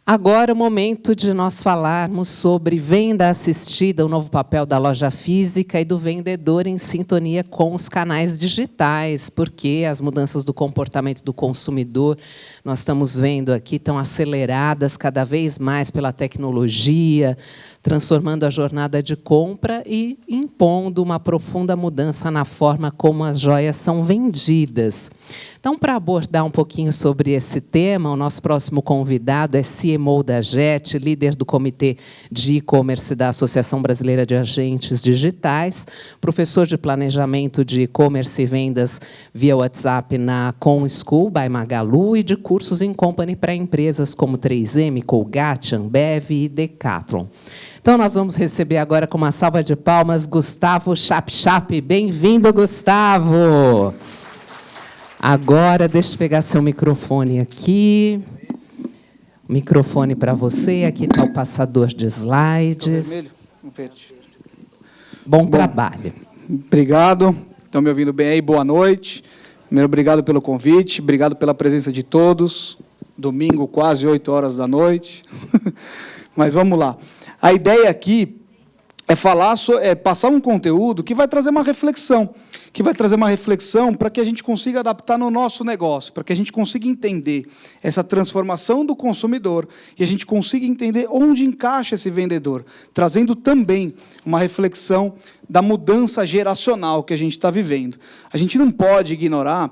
Agora é o momento de nós falarmos sobre venda assistida, o novo papel da loja física e do vendedor em sintonia com os canais digitais, porque as mudanças do comportamento do consumidor, nós estamos vendo aqui, estão aceleradas cada vez mais pela tecnologia, transformando a jornada de compra e impondo uma profunda mudança na forma como as joias são vendidas. Então, para abordar um pouquinho sobre esse tema, o nosso próximo convidado é CMO da JET, líder do Comitê de E-Commerce da Associação Brasileira de Agentes Digitais, professor de Planejamento de E-Commerce e Vendas via WhatsApp na ComSchool, by Magalu, e de cursos em company para empresas como 3M, Colgate, Ambev e Decathlon. Então, nós vamos receber agora, com uma salva de palmas, Gustavo Chap. Bem-vindo, Gustavo! Agora, deixa eu pegar seu microfone aqui. Microfone para você. Aqui está o passador de slides. Vermelho, verde. Bom trabalho. Obrigado. Estão me ouvindo bem aí? Boa noite. Primeiro, obrigado pelo convite. Obrigado pela presença de todos. Domingo, quase 8 horas da noite. Mas vamos lá. A ideia aqui é passar um conteúdo que vai trazer uma reflexão, para que a gente consiga adaptar no nosso negócio, para que a gente consiga entender essa transformação do consumidor e a gente consiga entender onde encaixa esse vendedor, trazendo também uma reflexão da mudança geracional que a gente está vivendo. A gente não pode ignorar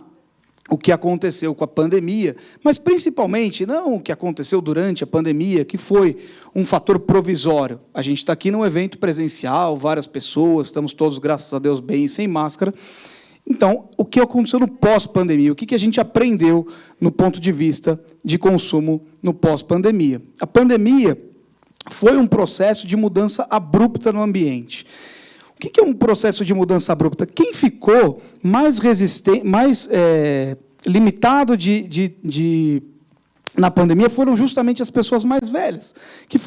o que aconteceu com a pandemia, mas, principalmente, não o que aconteceu durante a pandemia, que foi um fator provisório. A gente está aqui num evento presencial, várias pessoas, estamos todos, graças a Deus, bem e sem máscara. Então, o que aconteceu no pós-pandemia? O que a gente aprendeu no ponto de vista de consumo no pós-pandemia? A pandemia foi um processo de mudança abrupta no ambiente. O que é um processo de mudança abrupta? Quem ficou mais resistente, limitado na pandemia foram justamente as pessoas mais velhas, que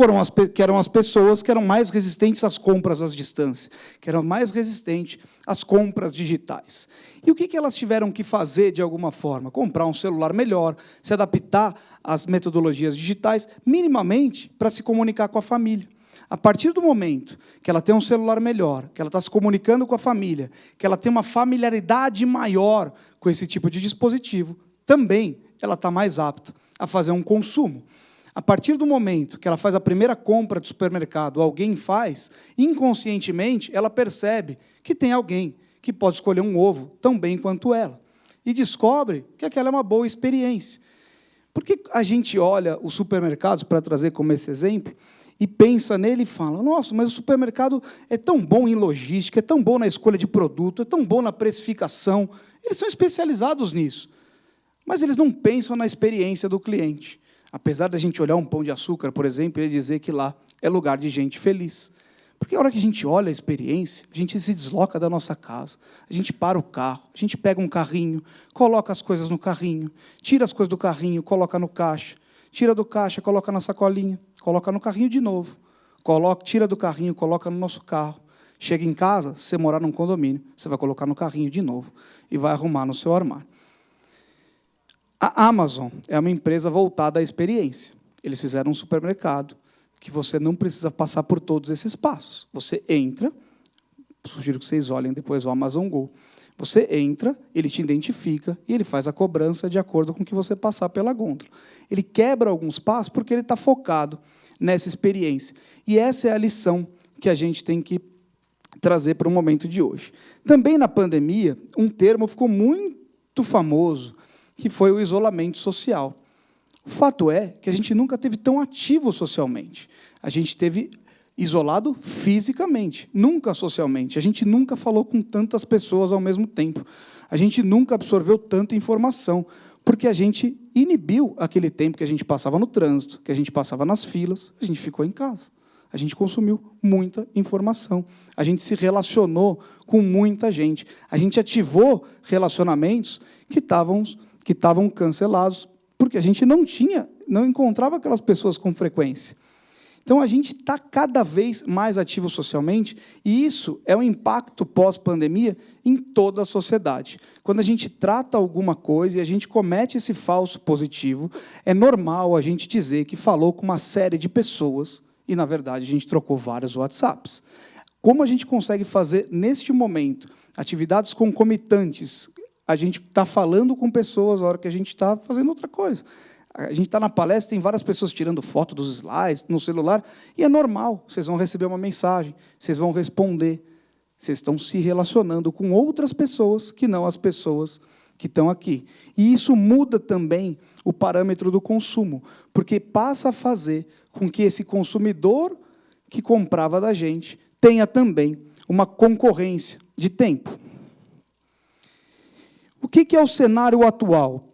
eram as pessoas que eram mais resistentes às compras à distância, que eram mais resistentes às compras digitais. E o que elas tiveram que fazer, de alguma forma? Comprar um celular melhor, se adaptar às metodologias digitais, minimamente, para se comunicar com a família. A partir do momento que ela tem um celular melhor, que ela está se comunicando com a família, que ela tem uma familiaridade maior com esse tipo de dispositivo, também ela está mais apta a fazer um consumo. A partir do momento que ela faz a primeira compra de supermercado, alguém faz, inconscientemente, ela percebe que tem alguém que pode escolher um ovo tão bem quanto ela. E descobre que aquela é uma boa experiência. Por que a gente olha os supermercados, para trazer como esse exemplo, e pensa nele e fala, nossa, mas o supermercado é tão bom em logística, é tão bom na escolha de produto, é tão bom na precificação, eles são especializados nisso, mas eles não pensam na experiência do cliente. Apesar da gente olhar um Pão de Açúcar, por exemplo, e dizer que lá é lugar de gente feliz. Porque a hora que a gente olha a experiência, a gente se desloca da nossa casa, a gente para o carro, a gente pega um carrinho, coloca as coisas no carrinho, tira as coisas do carrinho, coloca no caixa, tira do caixa, coloca na sacolinha, coloca no carrinho de novo, tira do carrinho, coloca no nosso carro. Chega em casa, se você morar num condomínio, você vai colocar no carrinho de novo e vai arrumar no seu armário. A Amazon é uma empresa voltada à experiência. Eles fizeram um supermercado que você não precisa passar por todos esses passos. Você entra, sugiro que vocês olhem depois o Amazon Go, você entra, ele te identifica e ele faz a cobrança de acordo com o que você passar pela gôndola. Ele quebra alguns passos porque ele está focado nessa experiência. E essa é a lição que a gente tem que trazer para o momento de hoje. Também na pandemia, um termo ficou muito famoso, que foi o isolamento social. O fato é que a gente nunca esteve tão ativo socialmente. A gente esteve isolado fisicamente, nunca socialmente. A gente nunca falou com tantas pessoas ao mesmo tempo. A gente nunca absorveu tanta informação, porque a gente inibiu aquele tempo que a gente passava no trânsito, que a gente passava nas filas, a gente ficou em casa. A gente consumiu muita informação. A gente se relacionou com muita gente. A gente ativou relacionamentos que estavam cancelados, porque a gente não encontrava aquelas pessoas com frequência. Então, a gente está cada vez mais ativo socialmente, e isso é um impacto pós-pandemia em toda a sociedade. Quando a gente trata alguma coisa e a gente comete esse falso positivo, é normal a gente dizer que falou com uma série de pessoas e, na verdade, a gente trocou vários WhatsApps. Como a gente consegue fazer, neste momento, atividades concomitantes? A gente está falando com pessoas na hora que a gente está fazendo outra coisa. A gente está na palestra, tem várias pessoas tirando foto dos slides no celular, e é normal, vocês vão receber uma mensagem, vocês vão responder, vocês estão se relacionando com outras pessoas que não as pessoas que estão aqui. E isso muda também o parâmetro do consumo, porque passa a fazer com que esse consumidor que comprava da gente tenha também uma concorrência de tempo. O que é o cenário atual?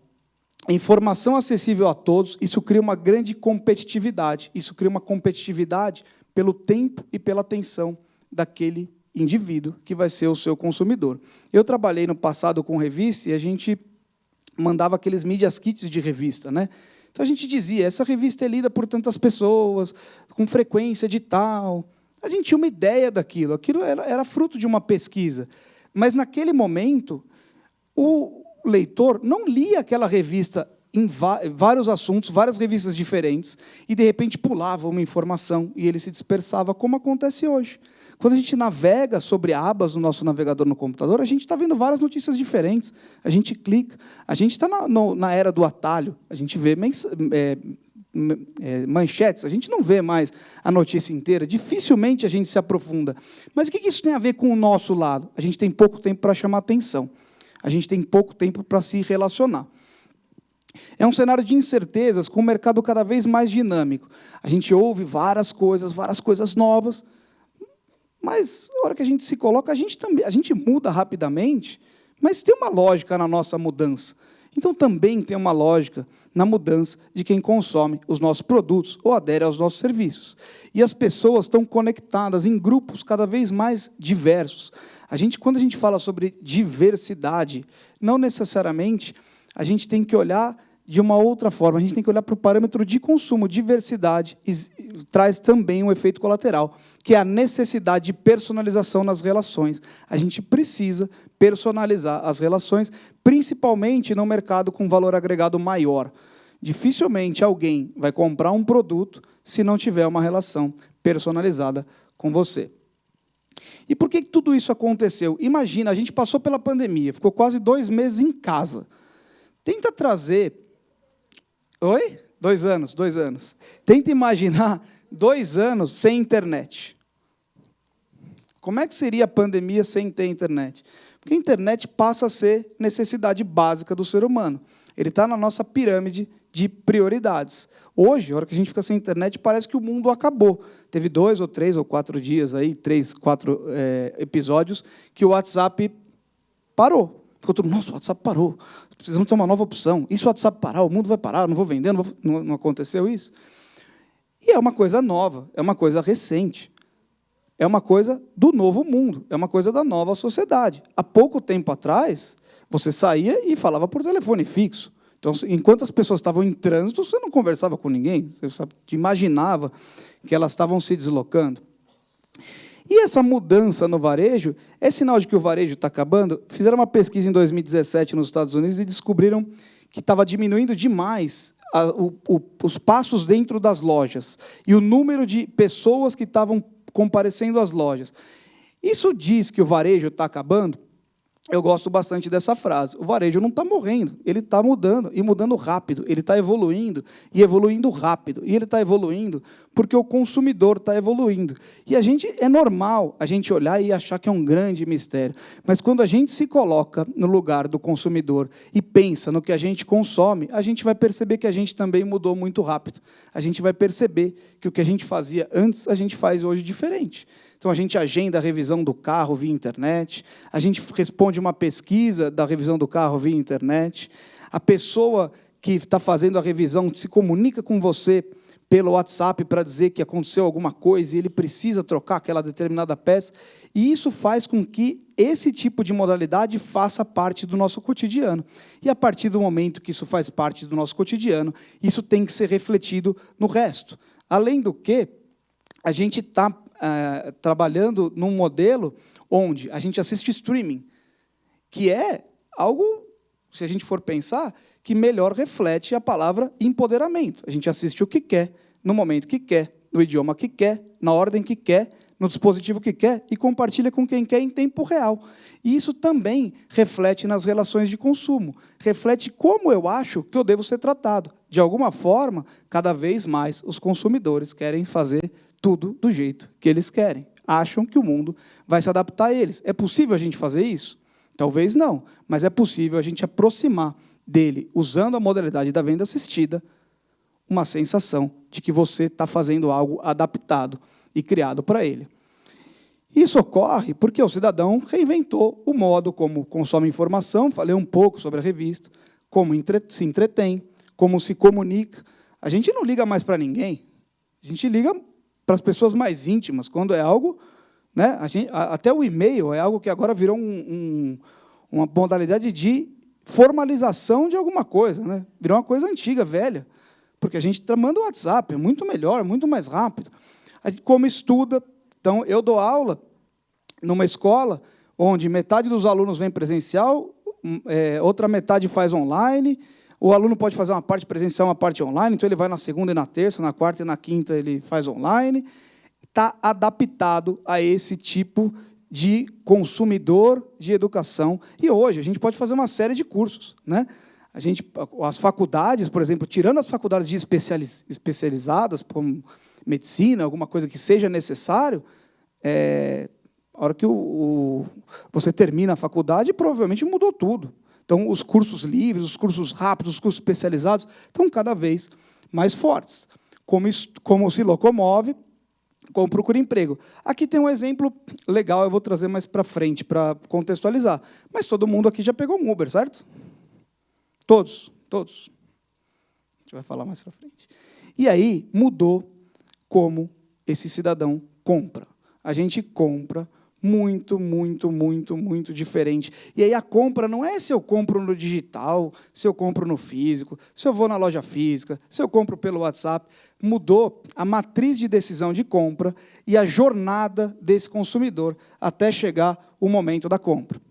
Informação acessível a todos, isso cria uma grande competitividade. Isso cria uma competitividade pelo tempo e pela atenção daquele indivíduo que vai ser o seu consumidor. Eu trabalhei no passado com revista e a gente mandava aqueles media kits de revista, né? Então, a gente dizia, essa revista é lida por tantas pessoas, com frequência de tal. A gente tinha uma ideia daquilo. Aquilo era fruto de uma pesquisa. Mas, naquele momento, o leitor não lia aquela revista em vários assuntos, várias revistas diferentes, e, de repente, pulava uma informação e ele se dispersava, como acontece hoje. Quando a gente navega sobre abas no nosso navegador no computador, a gente está vendo várias notícias diferentes. A gente clica. A gente está na era do atalho. A gente vê manchetes. A gente não vê mais a notícia inteira. Dificilmente a gente se aprofunda. Mas o que isso tem a ver com o nosso lado? A gente tem pouco tempo para chamar atenção. A gente tem pouco tempo para se relacionar. É um cenário de incertezas, com o mercado cada vez mais dinâmico. A gente ouve várias coisas novas, mas, na hora que a gente se coloca, a gente muda rapidamente, mas tem uma lógica na nossa mudança. Então, também tem uma lógica na mudança de quem consome os nossos produtos ou adere aos nossos serviços. E as pessoas estão conectadas em grupos cada vez mais diversos. Quando a gente fala sobre diversidade, não necessariamente a gente tem que olhar de uma outra forma, a gente tem que olhar para o parâmetro de consumo. Diversidade traz também um efeito colateral, que é a necessidade de personalização nas relações. A gente precisa personalizar as relações, principalmente no mercado com valor agregado maior. Dificilmente alguém vai comprar um produto se não tiver uma relação personalizada com você. E por que tudo isso aconteceu? Imagina, a gente passou pela pandemia, ficou quase 2 meses em casa. Tenta trazer... Oi? 2 anos, 2 anos. Tenta imaginar 2 anos sem internet. Como é que seria a pandemia sem ter internet? Porque a internet passa a ser necessidade básica do ser humano. Ele está na nossa pirâmide de prioridades. Hoje, a hora que a gente fica sem internet, parece que o mundo acabou. Teve 2 ou 3 ou 4 dias, 3, 4 episódios, que o WhatsApp parou. Ficou todo mundo, nossa, o WhatsApp parou. Precisamos ter uma nova opção. E se o WhatsApp parar, o mundo vai parar, não vou vender, não aconteceu isso? E é uma coisa nova, é uma coisa recente. É uma coisa do novo mundo, é uma coisa da nova sociedade. Há pouco tempo atrás, você saía e falava por telefone fixo. Então, enquanto as pessoas estavam em trânsito, você não conversava com ninguém, você imaginava que elas estavam se deslocando. E essa mudança no varejo é sinal de que o varejo está acabando? Fizeram uma pesquisa em 2017 nos Estados Unidos e descobriram que estava diminuindo demais os passos dentro das lojas e o número de pessoas que estavam comparecendo às lojas. Isso diz que o varejo está acabando? Eu gosto bastante dessa frase. O varejo não está morrendo, ele está mudando, e mudando rápido. Ele está evoluindo, e evoluindo rápido. E ele está evoluindo porque o consumidor está evoluindo. E é normal a gente olhar e achar que é um grande mistério. Mas quando a gente se coloca no lugar do consumidor e pensa no que a gente consome, a gente vai perceber que a gente também mudou muito rápido. A gente vai perceber que o que a gente fazia antes, a gente faz hoje diferente. Então, a gente agenda a revisão do carro via internet, a gente responde uma pesquisa da revisão do carro via internet, a pessoa que está fazendo a revisão se comunica com você pelo WhatsApp para dizer que aconteceu alguma coisa e ele precisa trocar aquela determinada peça, e isso faz com que esse tipo de modalidade faça parte do nosso cotidiano. E, a partir do momento que isso faz parte do nosso cotidiano, isso tem que ser refletido no resto. Além do que, a gente está trabalhando num modelo onde a gente assiste streaming, que é algo, se a gente for pensar, que melhor reflete a palavra empoderamento. A gente assiste o que quer, no momento que quer, no idioma que quer, na ordem que quer, no dispositivo que quer e compartilha com quem quer em tempo real. E isso também reflete nas relações de consumo, reflete como eu acho que eu devo ser tratado. De alguma forma, cada vez mais os consumidores querem fazer tudo do jeito que eles querem. Acham que o mundo vai se adaptar a eles. É possível a gente fazer isso? Talvez não, mas é possível a gente aproximar dele, usando a modalidade da venda assistida, uma sensação de que você está fazendo algo adaptado e criado para ele. Isso ocorre porque o cidadão reinventou o modo como consome informação, falei um pouco sobre a revista, como se entretém, como se comunica. A gente não liga mais para ninguém, a gente liga para as pessoas mais íntimas, quando é algo... Né, até o e-mail é algo que agora virou uma modalidade de formalização de alguma coisa. Né? Virou uma coisa antiga, velha, porque a gente manda o WhatsApp, é muito melhor, muito mais rápido. Como estuda, então, eu dou aula numa escola onde metade dos alunos vem presencial, outra metade faz online, o aluno pode fazer uma parte presencial, uma parte online, então ele vai na segunda e na terça, na quarta e na quinta ele faz online. Está adaptado a esse tipo de consumidor de educação. E hoje a gente pode fazer uma série de cursos. Né? As faculdades, por exemplo, tirando as faculdades de especializadas, como medicina, alguma coisa que seja necessário, a hora que você termina a faculdade, provavelmente mudou tudo. Então, os cursos livres, os cursos rápidos, os cursos especializados estão cada vez mais fortes. Como se locomove, como procura emprego. Aqui tem um exemplo legal, eu vou trazer mais para frente, para contextualizar. Mas todo mundo aqui já pegou um Uber, certo? Todos. A gente vai falar mais para frente. E aí, mudou como esse cidadão compra. A gente compra muito diferente. E aí a compra não é se eu compro no digital, se eu compro no físico, se eu vou na loja física, se eu compro pelo WhatsApp. Mudou a matriz de decisão de compra e a jornada desse consumidor até chegar o momento da compra.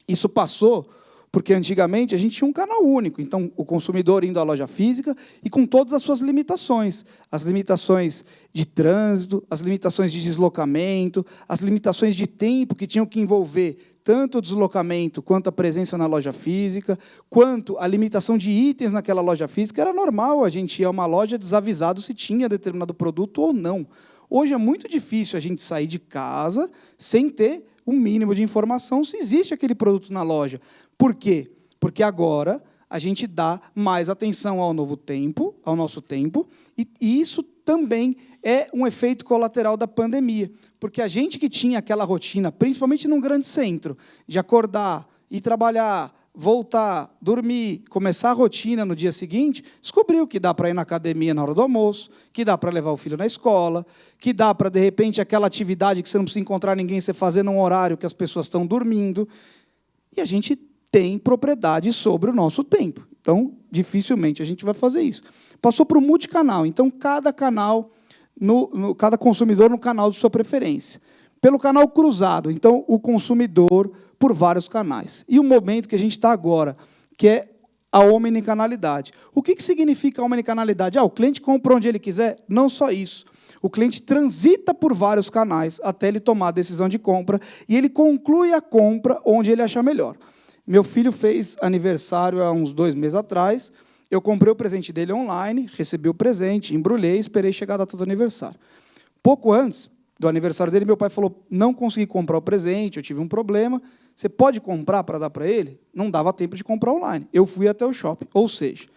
Isso passou porque antigamente a gente tinha um canal único, então o consumidor indo à loja física e com todas as suas limitações, as limitações de trânsito, as limitações de deslocamento, as limitações de tempo que tinham que envolver tanto o deslocamento quanto a presença na loja física, quanto a limitação de itens naquela loja física. Era normal a gente ir a uma loja desavisado se tinha determinado produto ou não. Hoje é muito difícil a gente sair de casa sem ter um mínimo de informação se existe aquele produto na loja. Por quê? Porque agora a gente dá mais atenção ao novo tempo, ao nosso tempo, e isso também é um efeito colateral da pandemia, porque a gente que tinha aquela rotina, principalmente num grande centro, de acordar, ir trabalhar, voltar, dormir, começar a rotina no dia seguinte, descobriu que dá para ir na academia na hora do almoço, que dá para levar o filho na escola, que dá para, de repente, aquela atividade que você não precisa encontrar ninguém, você fazer num horário que as pessoas estão dormindo. E a gente tem propriedade sobre o nosso tempo. Então, dificilmente a gente vai fazer isso. Passou para o multicanal. Então, cada canal, cada consumidor no canal de sua preferência. Pelo canal cruzado, então, o consumidor por vários canais. E o momento que a gente está agora, que é a omnicanalidade. O que significa a omnicanalidade? O cliente compra onde ele quiser? Não só isso. O cliente transita por vários canais até ele tomar a decisão de compra e ele conclui a compra onde ele achar melhor. Meu filho fez aniversário há uns 2 meses atrás, eu comprei o presente dele online, recebi o presente, embrulhei e esperei chegar a data do aniversário. Pouco antes do aniversário dele, meu pai falou, não consegui comprar o presente, eu tive um problema, você pode comprar para dar para ele? Não dava tempo de comprar online. Eu fui até o shopping, ou seja,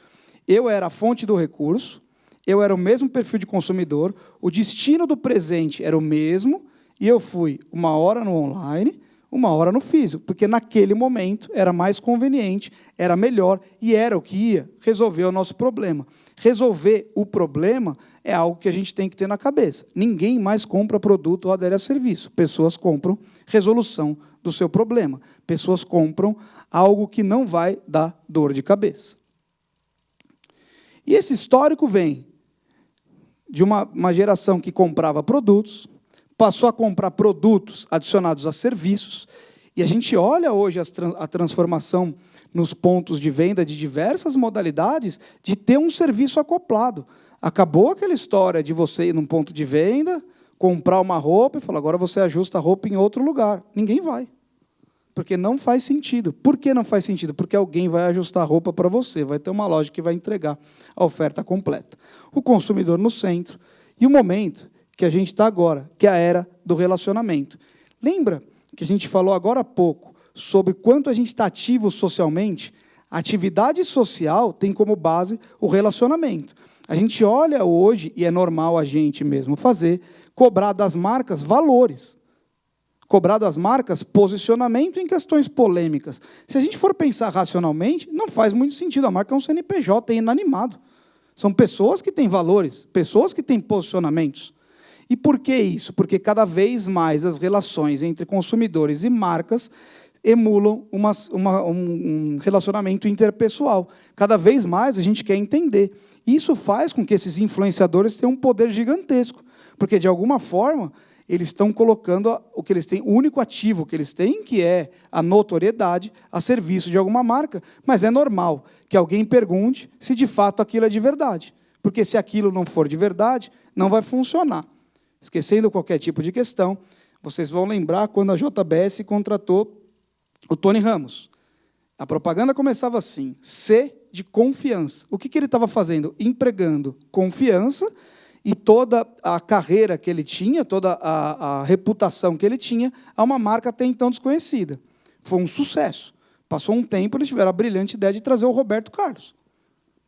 eu era a fonte do recurso, eu era o mesmo perfil de consumidor, o destino do presente era o mesmo, e eu fui 1 hora no online, 1 hora no físico, porque naquele momento era mais conveniente, era melhor e era o que ia resolver o nosso problema. Resolver o problema é algo que a gente tem que ter na cabeça. Ninguém mais compra produto ou adere a serviço. Pessoas compram resolução do seu problema. Pessoas compram algo que não vai dar dor de cabeça. E esse histórico vem de uma geração que comprava produtos, passou a comprar produtos adicionados a serviços, e a gente olha hoje a transformação nos pontos de venda de diversas modalidades de ter um serviço acoplado. Acabou aquela história de você ir num ponto de venda, comprar uma roupa e falar, agora você ajusta a roupa em outro lugar. Ninguém vai. Porque não faz sentido. Por que não faz sentido? Porque alguém vai ajustar a roupa para você, vai ter uma loja que vai entregar a oferta completa. O consumidor no centro e o momento que a gente está agora, que é a era do relacionamento. Lembra que a gente falou agora há pouco sobre quanto a gente está ativo socialmente? A atividade social tem como base o relacionamento. A gente olha hoje, e é normal a gente mesmo fazer, cobrar das marcas valores. Cobrar das marcas posicionamento em questões polêmicas. Se a gente for pensar racionalmente, não faz muito sentido. A marca é um CNPJ, é inanimado. São pessoas que têm valores, pessoas que têm posicionamentos. E por que isso? Porque cada vez mais as relações entre consumidores e marcas emulam um relacionamento interpessoal. Cada vez mais a gente quer entender. Isso faz com que esses influenciadores tenham um poder gigantesco, porque, de alguma forma, eles estão colocando o que eles têm, o único ativo que eles têm, que é a notoriedade, a serviço de alguma marca. Mas é normal que alguém pergunte se, de fato, aquilo é de verdade. Porque, se aquilo não for de verdade, não vai funcionar. Esquecendo qualquer tipo de questão, vocês vão lembrar quando a JBS contratou o Tony Ramos. A propaganda começava assim, C de confiança. O que ele estava fazendo? Empregando confiança e toda a carreira que ele tinha, toda a reputação que ele tinha, a uma marca até então desconhecida. Foi um sucesso. Passou um tempo, eles tiveram a brilhante ideia de trazer o Roberto Carlos.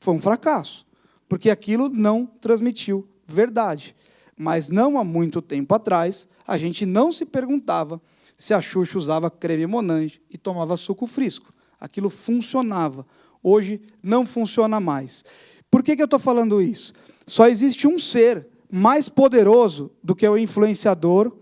Foi um fracasso, porque aquilo não transmitiu verdade. Mas não há muito tempo atrás, a gente não se perguntava se a Xuxa usava creme Monange e tomava suco frisco. Aquilo funcionava. Hoje não funciona mais. Por que eu estou falando isso? Só existe um ser mais poderoso do que o influenciador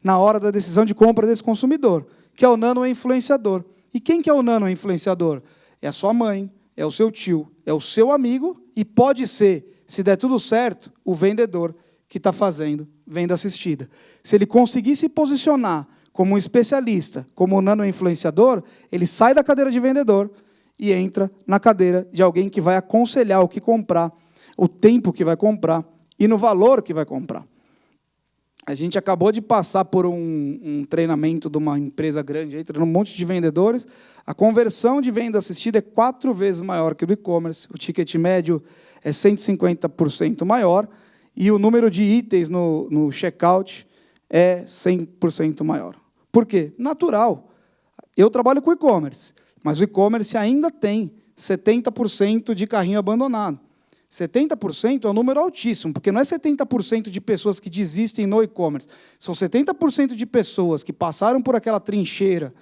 na hora da decisão de compra desse consumidor, que é o nano-influenciador. E quem que é o nano-influenciador? É a sua mãe, é o seu tio, é o seu amigo e pode ser, se der tudo certo, o vendedor que está fazendo venda assistida. Se ele conseguir se posicionar como um especialista, como um nano-influenciador, ele sai da cadeira de vendedor e entra na cadeira de alguém que vai aconselhar o que comprar, o tempo que vai comprar e no valor que vai comprar. A gente acabou de passar por um treinamento de uma empresa grande, treinando um monte de vendedores. A conversão de venda assistida é 4 vezes maior que o do e-commerce, o ticket médio é 150% maior e o número de itens no checkout é 100% maior. Por quê? Natural. Eu trabalho com e-commerce, mas o e-commerce ainda tem 70% de carrinho abandonado. 70% é um número altíssimo, porque não é 70% de pessoas que desistem no e-commerce. São 70% de pessoas que passaram por aquela trincheira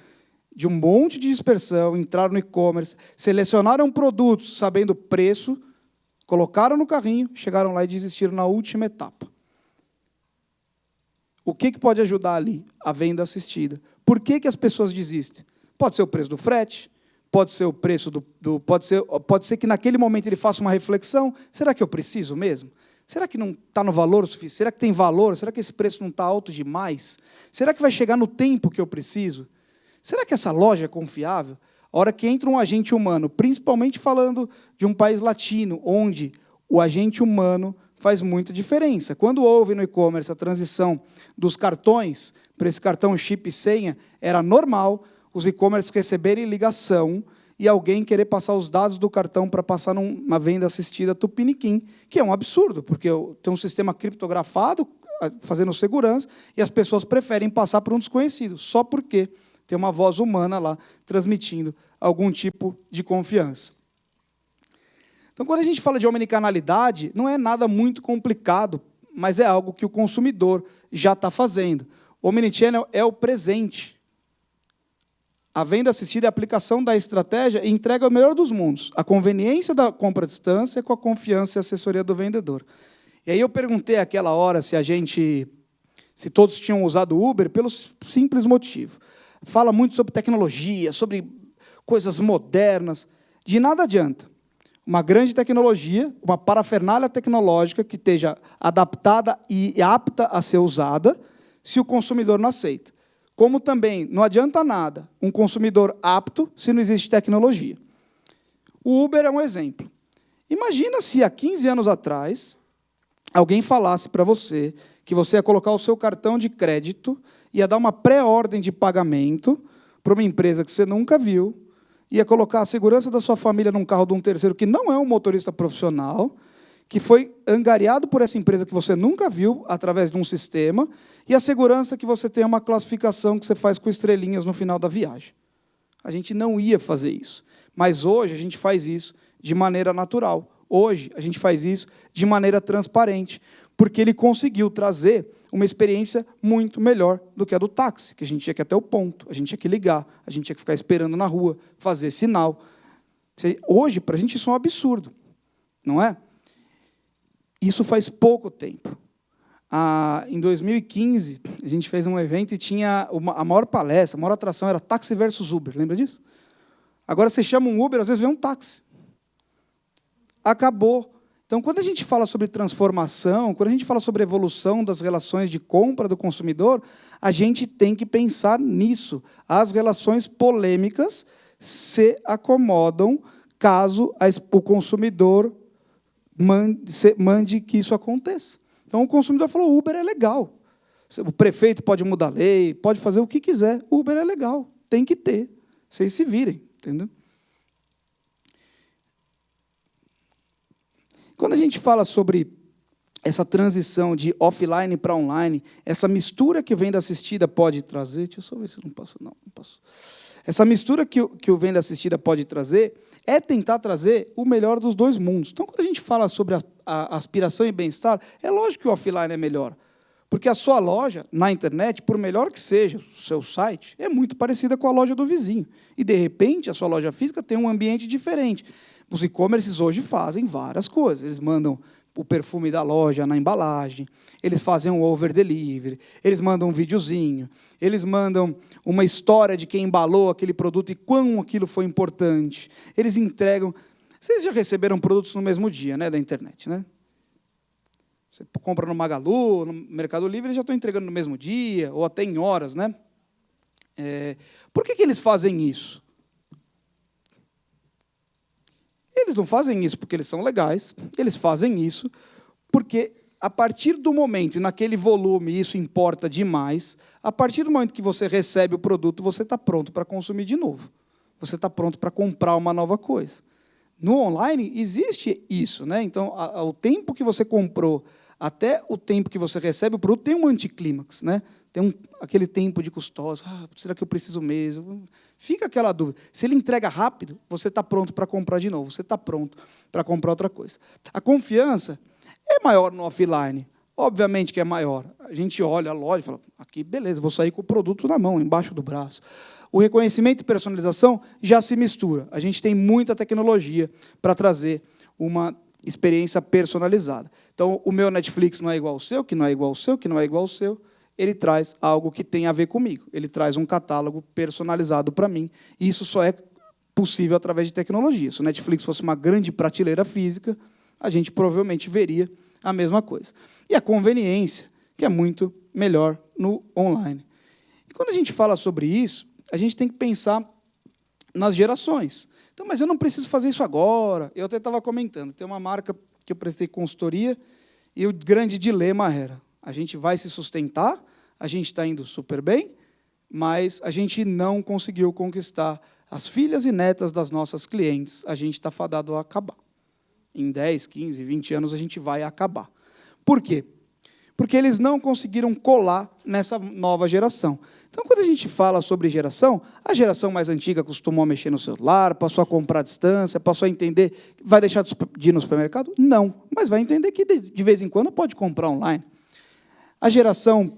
de um monte de dispersão, entraram no e-commerce, selecionaram produtos sabendo preço, colocaram no carrinho, chegaram lá e desistiram na última etapa. O que pode ajudar ali? A venda assistida. Por que as pessoas desistem? Pode ser o preço do frete, pode ser o preço pode ser que naquele momento ele faça uma reflexão, será que eu preciso mesmo? Será que não está no valor o suficiente? Será que tem valor? Será que esse preço não está alto demais? Será que vai chegar no tempo que eu preciso? Será que essa loja é confiável? A hora que entra um agente humano, principalmente falando de um país latino, onde o agente humano faz muita diferença. Quando houve no e-commerce a transição dos cartões para esse cartão chip e senha, era normal os e-commerce receberem ligação e alguém querer passar os dados do cartão para passar numa venda assistida tupiniquim, que é um absurdo, porque tem um sistema criptografado fazendo segurança e as pessoas preferem passar por um desconhecido, só porque tem uma voz humana lá transmitindo algum tipo de confiança. Então, quando a gente fala de omnicanalidade, não é nada muito complicado, mas é algo que o consumidor já está fazendo. O Omnichannel é o presente. A venda assistida é a aplicação da estratégia e entrega o melhor dos mundos. A conveniência da compra à distância com a confiança e assessoria do vendedor. E aí eu perguntei àquela hora se todos tinham usado o Uber pelo simples motivo. Fala muito sobre tecnologia, sobre coisas modernas. De nada adianta. uma grande tecnologia, uma parafernália tecnológica que esteja adaptada e apta a ser usada, se o consumidor não aceita. Como também não adianta nada um consumidor apto se não existe tecnologia. O Uber é um exemplo. Imagina se há 15 anos atrás alguém falasse para você que você ia colocar o seu cartão de crédito, ia dar uma pré-ordem de pagamento para uma empresa que você nunca viu, ia colocar a segurança da sua família num carro de um terceiro que não é um motorista profissional, que foi angariado por essa empresa que você nunca viu através de um sistema, e a segurança que você tem uma classificação que você faz com estrelinhas no final da viagem. A gente não ia fazer isso. Mas hoje a gente faz isso de maneira natural. Hoje a gente faz isso de maneira transparente, porque ele conseguiu trazer uma experiência muito melhor do que a do táxi, que a gente tinha que ir até o ponto, a gente tinha que ligar, a gente tinha que ficar esperando na rua, fazer sinal. Hoje, para a gente, isso é um absurdo, não é? Isso faz pouco tempo. Em 2015, a gente fez um evento e tinha a maior palestra, a maior atração era táxi versus Uber, lembra disso? Agora você chama um Uber, às vezes vem um táxi. Acabou. Então, quando a gente fala sobre transformação, quando a gente fala sobre evolução das relações de compra do consumidor, a gente tem que pensar nisso. As relações polêmicas se acomodam caso o consumidor mande que isso aconteça. Então, o consumidor falou, Uber é legal. O prefeito pode mudar a lei, pode fazer o que quiser. Uber é legal, tem que ter. Vocês se virem, entendeu? Quando a gente fala sobre essa transição de offline para online, essa mistura que o venda assistida pode trazer... Deixa eu só ver se não posso. Não posso. Essa mistura que o venda assistida pode trazer é tentar trazer o melhor dos dois mundos. Então, quando a gente fala sobre a aspiração e bem-estar, é lógico que o offline é melhor. Porque a sua loja, na internet, por melhor que seja o seu site, é muito parecida com a loja do vizinho. E, de repente, a sua loja física tem um ambiente diferente. Os e-commerces hoje fazem várias coisas. Eles mandam o perfume da loja na embalagem, eles fazem um over-delivery, eles mandam um videozinho, eles mandam uma história de quem embalou aquele produto e quão aquilo foi importante. Eles entregam... Vocês já receberam produtos no mesmo dia, né, da internet, né? Você compra no Magalu, no Mercado Livre, eles já estão entregando no mesmo dia, ou até em horas, né? Por que eles fazem isso? Eles não fazem isso porque eles são legais, eles fazem isso porque, a partir do momento, e naquele volume isso importa demais, a partir do momento que você recebe o produto, você está pronto para consumir de novo. Você está pronto para comprar uma nova coisa. No online, existe isso, né? Então, o tempo que você comprou até o tempo que você recebe o produto tem um anticlímax, né? Tem aquele tempo de custódia. Será que eu preciso mesmo? Fica aquela dúvida. Se ele entrega rápido, você está pronto para comprar de novo. Você está pronto para comprar outra coisa. A confiança é maior no offline. Obviamente que é maior. A gente olha a loja e fala, aqui, beleza, vou sair com o produto na mão, embaixo do braço. O reconhecimento e personalização já se mistura. A gente tem muita tecnologia para trazer uma experiência personalizada. Então, o meu Netflix não é igual ao seu, que não é igual ao seu, que não é igual ao seu. Ele traz algo que tem a ver comigo. Ele traz um catálogo personalizado para mim. E isso só é possível através de tecnologia. Se o Netflix fosse uma grande prateleira física, a gente provavelmente veria a mesma coisa. E a conveniência, que é muito melhor no online. E quando a gente fala sobre isso, a gente tem que pensar nas gerações. Então, mas eu não preciso fazer isso agora. Eu até estava comentando, tem uma marca que eu prestei consultoria, e o grande dilema era, a gente vai se sustentar, a gente está indo super bem, mas a gente não conseguiu conquistar as filhas e netas das nossas clientes, a gente está fadado a acabar. Em 10, 15, 20 anos, a gente vai acabar. Por quê? Porque eles não conseguiram colar nessa nova geração. Então, quando a gente fala sobre geração, a geração mais antiga acostumou a mexer no celular, passou a comprar à distância, passou a entender, vai deixar de ir no supermercado? Não, mas vai entender que, de vez em quando, pode comprar online. A geração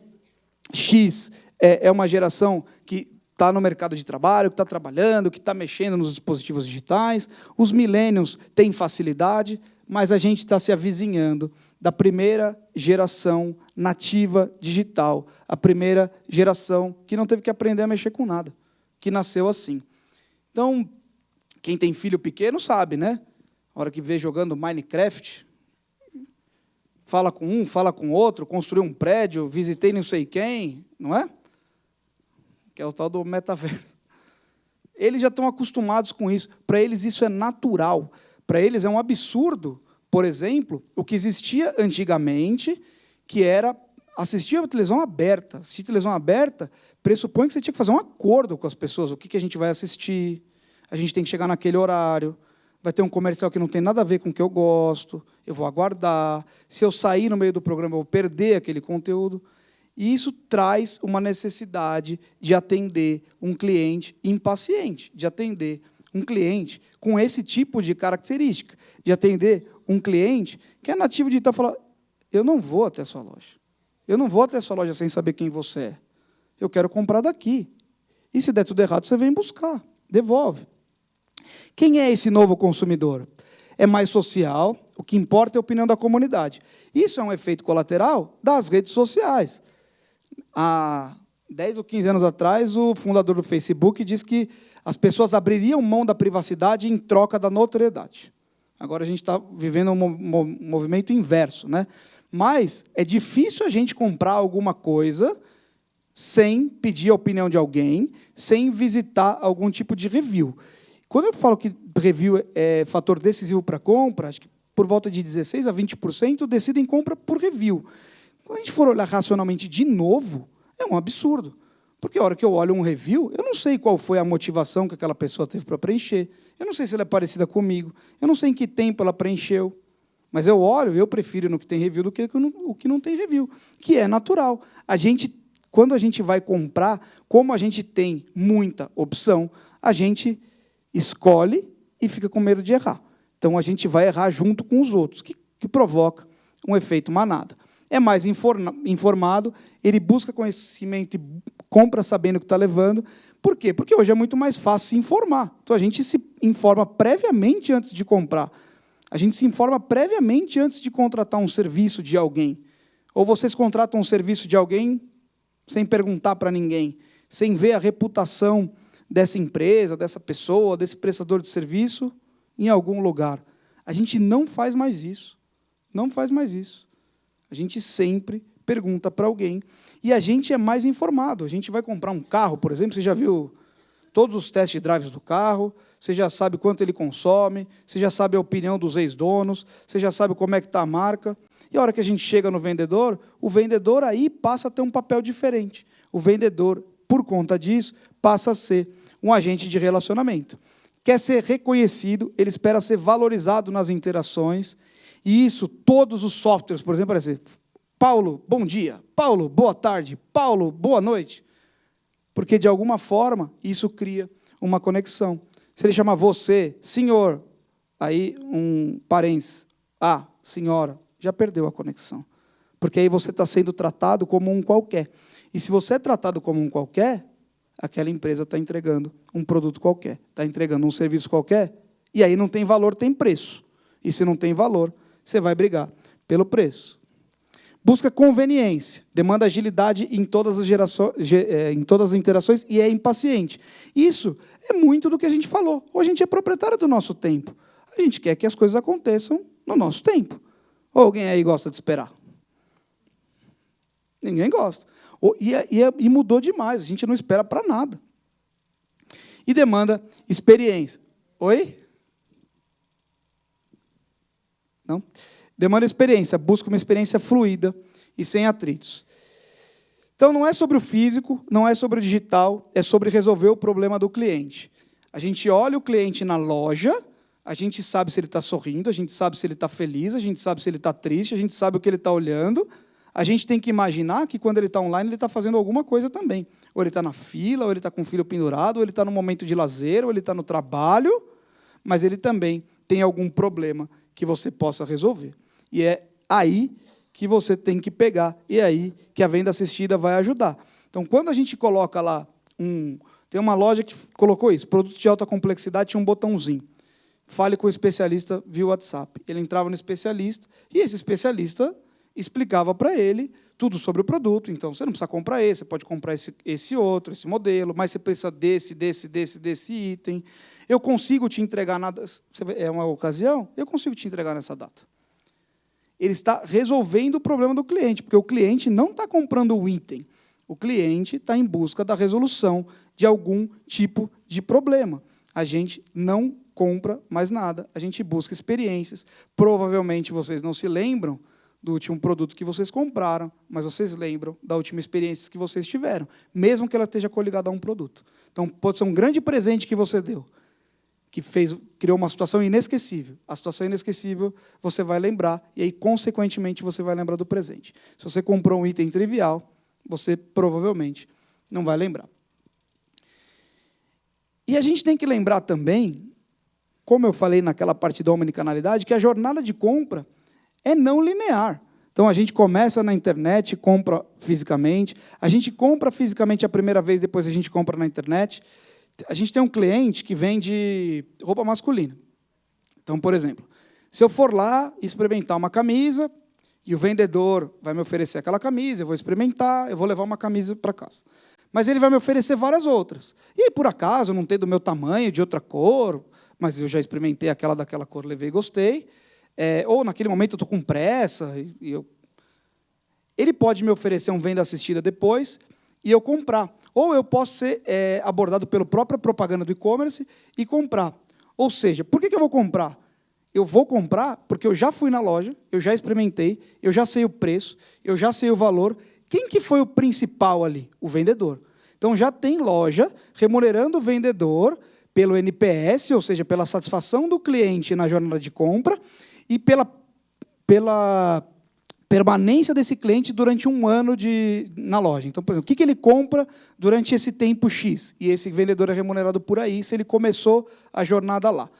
X é uma geração que está no mercado de trabalho, que está trabalhando, que está mexendo nos dispositivos digitais. Os millennials têm facilidade, mas a gente está se avizinhando da primeira geração nativa digital, a primeira geração que não teve que aprender a mexer com nada, que nasceu assim. Então, quem tem filho pequeno sabe, né? a hora que vê jogando Minecraft, fala com um, fala com outro, construiu um prédio, visitei não sei quem, não é? Que é o tal do metaverso. Eles já estão acostumados com isso. Para eles isso é natural. Para eles é um absurdo, por exemplo, o que existia antigamente, que era assistir a televisão aberta. Assistir a televisão aberta pressupõe que você tinha que fazer um acordo com as pessoas. O que a gente vai assistir? A gente tem que chegar naquele horário. Vai ter um comercial que não tem nada a ver com o que eu gosto. Eu vou aguardar. Se eu sair no meio do programa, eu vou perder aquele conteúdo. E isso traz uma necessidade de atender um cliente impaciente, de atender um cliente com esse tipo de característica, de atender um cliente que é nativo digital e falar, eu não vou até a sua loja. Eu não vou até a sua loja sem saber quem você é. Eu quero comprar daqui. E se der tudo errado, você vem buscar, devolve. Quem é esse novo consumidor? É mais social, o que importa é a opinião da comunidade. Isso é um efeito colateral das redes sociais. Há 10 ou 15 anos atrás, o fundador do Facebook disse que as pessoas abririam mão da privacidade em troca da notoriedade. Agora a gente está vivendo um movimento inverso, né? Mas é difícil a gente comprar alguma coisa sem pedir a opinião de alguém, sem visitar algum tipo de review. Quando eu falo que review é fator decisivo para a compra, acho que por volta de 16% a 20% decidem compra por review. Quando a gente for olhar racionalmente de novo, é um absurdo. Porque a hora que eu olho um review, eu não sei qual foi a motivação que aquela pessoa teve para preencher. Eu não sei se ela é parecida comigo. Eu não sei em que tempo ela preencheu. Mas eu olho, eu prefiro no que tem review do que o que não tem review, que é natural. Quando a gente vai comprar, como a gente tem muita opção, a gente escolhe e fica com medo de errar. Então, a gente vai errar junto com os outros, que provoca um efeito manada. É mais informado, ele busca conhecimento e compra sabendo o que está levando. Por quê? Porque hoje é muito mais fácil se informar. Então, a gente se informa previamente antes de comprar. A gente se informa previamente antes de contratar um serviço de alguém. Ou vocês contratam um serviço de alguém sem perguntar para ninguém, sem ver a reputação dessa empresa, dessa pessoa, desse prestador de serviço em algum lugar. A gente não faz mais isso. Não faz mais isso. A gente sempre pergunta para alguém. E a gente é mais informado. A gente vai comprar um carro, por exemplo, você já viu todos os test drives do carro, você já sabe quanto ele consome, você já sabe a opinião dos ex-donos, você já sabe como é que está a marca. E a hora que a gente chega no vendedor, o vendedor aí passa a ter um papel diferente. O vendedor, por conta disso, passa a ser um agente de relacionamento. Quer ser reconhecido, ele espera ser valorizado nas interações. E isso, todos os softwares, por exemplo, parece Paulo, bom dia. Paulo, boa tarde. Paulo, boa noite. Porque, de alguma forma, isso cria uma conexão. Se ele chamar você, senhor, aí um parênteses, senhora, já perdeu a conexão. Porque aí você está sendo tratado como um qualquer. E se você é tratado como um qualquer, aquela empresa está entregando um produto qualquer, está entregando um serviço qualquer, e aí não tem valor, tem preço. E se não tem valor, você vai brigar pelo preço. Busca conveniência, demanda agilidade em todas as interações e é impaciente. Isso é muito do que a gente falou. Ou a gente é proprietário do nosso tempo. A gente quer que as coisas aconteçam no nosso tempo. Ou alguém aí gosta de esperar? Ninguém gosta. E mudou demais, a gente não espera para nada. E demanda experiência. Oi? Não? Demanda experiência, busca uma experiência fluida e sem atritos. Então, não é sobre o físico, não é sobre o digital, é sobre resolver o problema do cliente. A gente olha o cliente na loja, a gente sabe se ele está sorrindo, a gente sabe se ele está feliz, a gente sabe se ele está triste, a gente sabe o que ele está olhando. A gente tem que imaginar que, quando ele está online, ele está fazendo alguma coisa também. Ou ele está na fila, ou ele está com o filho pendurado, ou ele está no momento de lazer, ou ele está no trabalho, mas ele também tem algum problema que você possa resolver. E é aí que você tem que pegar, e é aí que a venda assistida vai ajudar. Então, quando a gente coloca lá, tem uma loja que colocou isso, produto de alta complexidade, tinha um botãozinho. Fale com o especialista via WhatsApp. Ele entrava no especialista, e esse especialista explicava para ele tudo sobre o produto, então você não precisa comprar esse, você pode comprar esse outro, esse modelo, mas você precisa desse item. Eu consigo te entregar nada. É uma ocasião? Eu consigo te entregar nessa data. Ele está resolvendo o problema do cliente, porque o cliente não está comprando o item. O cliente está em busca da resolução de algum tipo de problema. A gente não compra mais nada, a gente busca experiências. Provavelmente vocês não se lembram do último produto que vocês compraram, mas vocês lembram da última experiência que vocês tiveram, mesmo que ela esteja coligada a um produto. Então, pode ser um grande presente que você deu, que criou uma situação inesquecível. A situação inesquecível você vai lembrar, e aí, consequentemente, você vai lembrar do presente. Se você comprou um item trivial, você provavelmente não vai lembrar. E a gente tem que lembrar também, como eu falei naquela parte da omnicanalidade, que a jornada de compra é não linear. Então, a gente começa na internet, compra fisicamente, a gente compra fisicamente a primeira vez, depois a gente compra na internet. A gente tem um cliente que vende roupa masculina. Então, por exemplo, se eu for lá experimentar uma camisa, e o vendedor vai me oferecer aquela camisa, eu vou experimentar, eu vou levar uma camisa para casa. Mas ele vai me oferecer várias outras. E aí, por acaso, não tem do meu tamanho, de outra cor, mas eu já experimentei aquela daquela cor, levei e gostei. Ou, naquele momento, eu estou com pressa. Ele pode me oferecer um venda assistida depois e eu comprar. Ou eu posso ser abordado pela própria propaganda do e-commerce e comprar. Ou seja, por que eu vou comprar? Eu vou comprar porque eu já fui na loja, eu já experimentei, eu já sei o preço, eu já sei o valor. Quem que foi o principal ali? O vendedor. Então, já tem loja remunerando o vendedor pelo NPS, ou seja, pela satisfação do cliente na jornada de compra, e pela permanência desse cliente durante um ano na loja. Então, por exemplo, o que ele compra durante esse tempo X? E esse vendedor é remunerado por aí, se ele começou a jornada lá.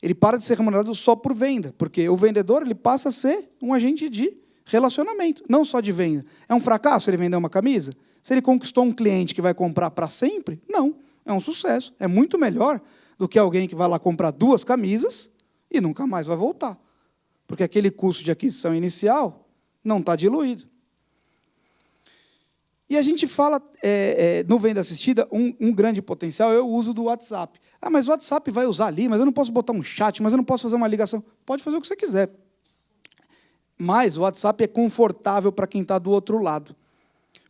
Ele para de ser remunerado só por venda, porque o vendedor ele passa a ser um agente de relacionamento, não só de venda. É um fracasso ele vender uma camisa? Se ele conquistou um cliente que vai comprar para sempre? Não, é um sucesso. É muito melhor do que alguém que vai lá comprar 2 camisas e nunca mais vai voltar. Porque aquele custo de aquisição inicial não está diluído. E a gente fala, no venda assistida, um grande potencial é o uso do WhatsApp. Ah, mas o WhatsApp vai usar ali, mas eu não posso botar um chat, mas eu não posso fazer uma ligação. Pode fazer o que você quiser. Mas o WhatsApp é confortável para quem está do outro lado.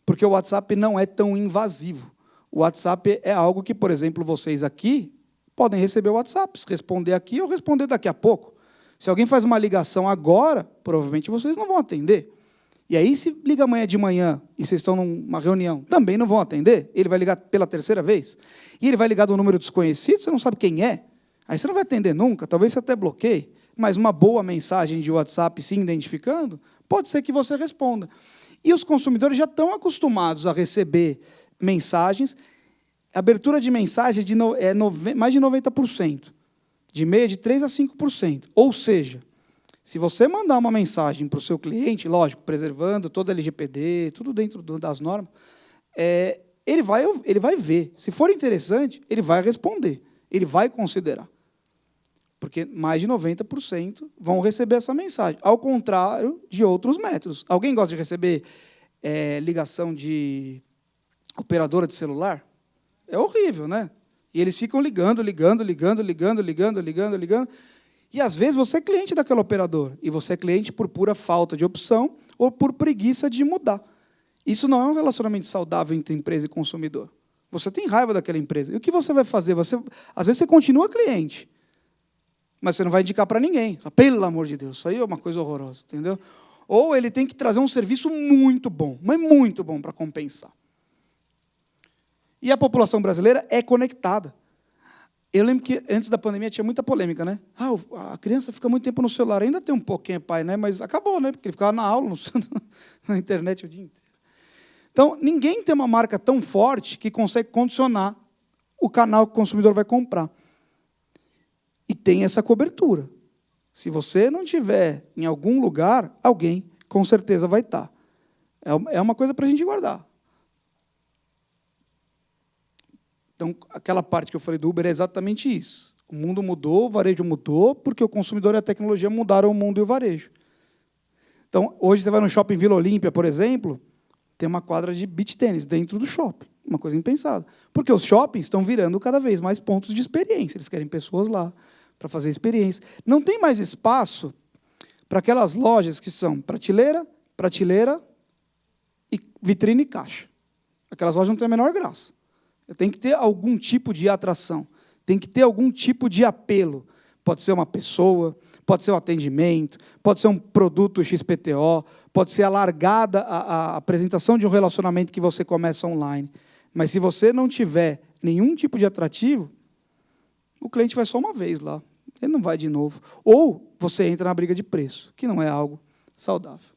Porque o WhatsApp não é tão invasivo. O WhatsApp é algo que, por exemplo, vocês aqui podem receber o WhatsApp, responder aqui ou responder daqui a pouco. Se alguém faz uma ligação agora, provavelmente vocês não vão atender. E aí, se liga amanhã de manhã e vocês estão numa reunião, também não vão atender? Ele vai ligar pela 3ª vez? E ele vai ligar do número desconhecido, você não sabe quem é? Aí você não vai atender nunca, talvez você até bloqueie, mas uma boa mensagem de WhatsApp se identificando, pode ser que você responda. E os consumidores já estão acostumados a receber mensagens. A abertura de mensagem é mais de 90%. De meia, de 3% a 5%. Ou seja, se você mandar uma mensagem para o seu cliente, lógico, preservando toda a LGPD, tudo dentro das normas, ele vai ver. Se for interessante, ele vai responder, ele vai considerar. Porque mais de 90% vão receber essa mensagem, ao contrário de outros métodos. Alguém gosta de receber ligação de operadora de celular? É horrível, né? E eles ficam ligando. E, às vezes, você é cliente daquela operadora. E você é cliente por pura falta de opção ou por preguiça de mudar. Isso não é um relacionamento saudável entre empresa e consumidor. Você tem raiva daquela empresa. E o que você vai fazer? Às vezes, você continua cliente, mas você não vai indicar para ninguém. Pelo amor de Deus, isso aí é uma coisa horrorosa. Entendeu? Ou ele tem que trazer um serviço muito bom, mas muito bom para compensar. E a população brasileira é conectada. Eu lembro que, antes da pandemia, tinha muita polêmica, né? A criança fica muito tempo no celular. Ainda tem um pouquinho, pai, né? Mas acabou, né? Porque ele ficava na aula, na internet o dia inteiro. Então, ninguém tem uma marca tão forte que consegue condicionar o canal que o consumidor vai comprar. E tem essa cobertura. Se você não tiver em algum lugar, alguém, com certeza, vai estar. É uma coisa para a gente guardar. Então, aquela parte que eu falei do Uber é exatamente isso. O mundo mudou, o varejo mudou, porque o consumidor e a tecnologia mudaram o mundo e o varejo. Então, hoje você vai no shopping Vila Olímpia, por exemplo, tem uma quadra de beach tênis dentro do shopping. Uma coisa impensada. Porque os shoppings estão virando cada vez mais pontos de experiência. Eles querem pessoas lá para fazer experiência. Não tem mais espaço para aquelas lojas que são prateleira, prateleira e vitrine e caixa. Aquelas lojas não têm a menor graça. Tem que ter algum tipo de atração. Tem que ter algum tipo de apelo. Pode ser uma pessoa, pode ser um atendimento, pode ser um produto XPTO, pode ser alargada a apresentação de um relacionamento que você começa online. Mas se você não tiver nenhum tipo de atrativo, o cliente vai só uma vez lá. Ele não vai de novo. Ou você entra na briga de preço, que não é algo saudável.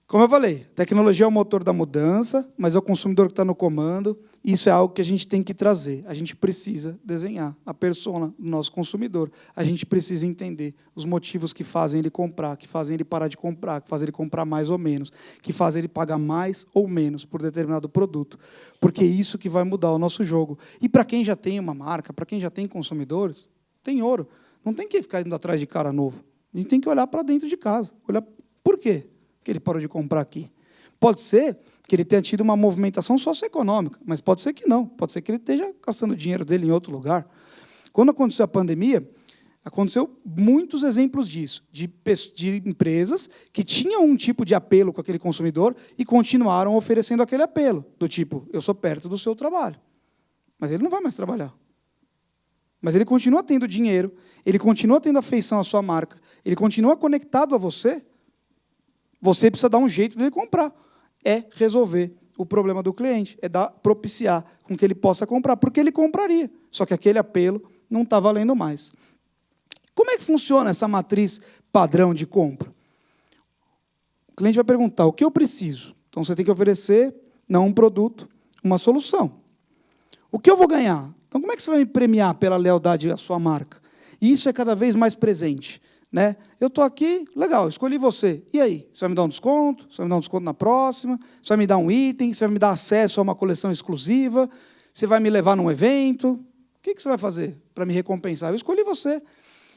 Como eu falei, tecnologia é o motor da mudança, mas é o consumidor que está no comando. Isso é algo que a gente tem que trazer. A gente precisa desenhar a persona do nosso consumidor. A gente precisa entender os motivos que fazem ele comprar, que fazem ele parar de comprar, que fazem ele comprar mais ou menos, que fazem ele pagar mais ou menos por determinado produto. Porque é isso que vai mudar o nosso jogo. E para quem já tem uma marca, para quem já tem consumidores, tem ouro. Não tem que ficar indo atrás de cara novo. A gente tem que olhar para dentro de casa. Olhar por quê que ele parou de comprar aqui. Pode ser que ele tenha tido uma movimentação socioeconômica, mas pode ser que não. Pode ser que ele esteja gastando o dinheiro dele em outro lugar. Quando aconteceu a pandemia, aconteceu muitos exemplos disso, de empresas que tinham um tipo de apelo com aquele consumidor e continuaram oferecendo aquele apelo, do tipo, eu sou perto do seu trabalho. Mas ele não vai mais trabalhar. Mas ele continua tendo dinheiro, ele continua tendo afeição à sua marca, ele continua conectado a você. Você precisa dar um jeito de ele comprar. É resolver o problema do cliente, é propiciar com que ele possa comprar, porque ele compraria. Só que aquele apelo não está valendo mais. Como é que funciona essa matriz padrão de compra? O cliente vai perguntar, o que eu preciso? Então, você tem que oferecer, não um produto, uma solução. O que eu vou ganhar? Então, como é que você vai me premiar pela lealdade à sua marca? E isso é cada vez mais presente. Né? Eu estou aqui, legal, escolhi você. E aí? Você vai me dar um desconto? Você vai me dar um desconto na próxima? Você vai me dar um item? Você vai me dar acesso a uma coleção exclusiva? Você vai me levar num evento? O que você vai fazer para me recompensar? Eu escolhi você.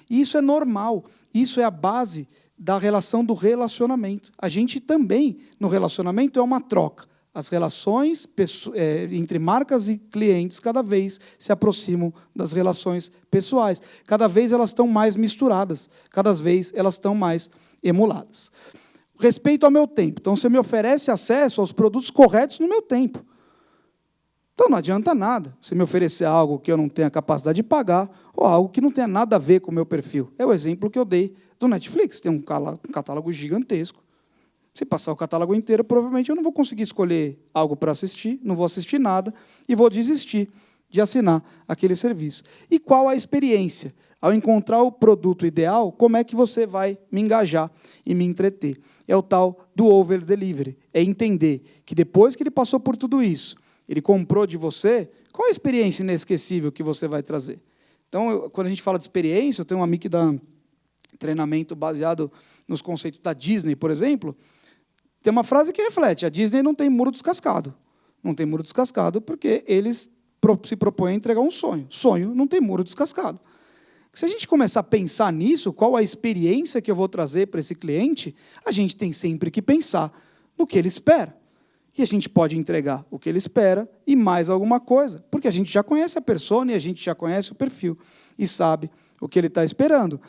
E isso é normal. Isso é a base da relação do relacionamento. A gente também, no relacionamento, é uma troca. As relações entre marcas e clientes cada vez se aproximam das relações pessoais. Cada vez elas estão mais misturadas, cada vez elas estão mais emuladas. Respeito ao meu tempo. Então, você me oferece acesso aos produtos corretos no meu tempo. Então, não adianta nada você me oferecer algo que eu não tenha capacidade de pagar ou algo que não tenha nada a ver com o meu perfil. É o exemplo que eu dei do Netflix. Tem um catálogo gigantesco. Se passar o catálogo inteiro, provavelmente eu não vou conseguir escolher algo para assistir, não vou assistir nada e vou desistir de assinar aquele serviço. E qual a experiência? Ao encontrar o produto ideal, como é que você vai me engajar e me entreter? É o tal do over-delivery. É entender que depois que ele passou por tudo isso, ele comprou de você, qual a experiência inesquecível que você vai trazer? Então, quando a gente fala de experiência, eu tenho um amigo que dá treinamento baseado nos conceitos da Disney, por exemplo. Tem uma frase que reflete, a Disney não tem muro descascado. Não tem muro descascado porque eles se propõem a entregar um sonho. Sonho não tem muro descascado. Se a gente começar a pensar nisso, qual a experiência que eu vou trazer para esse cliente, a gente tem sempre que pensar no que ele espera. E a gente pode entregar o que ele espera e mais alguma coisa, porque a gente já conhece a persona e a gente já conhece o perfil e sabe o que ele está esperando.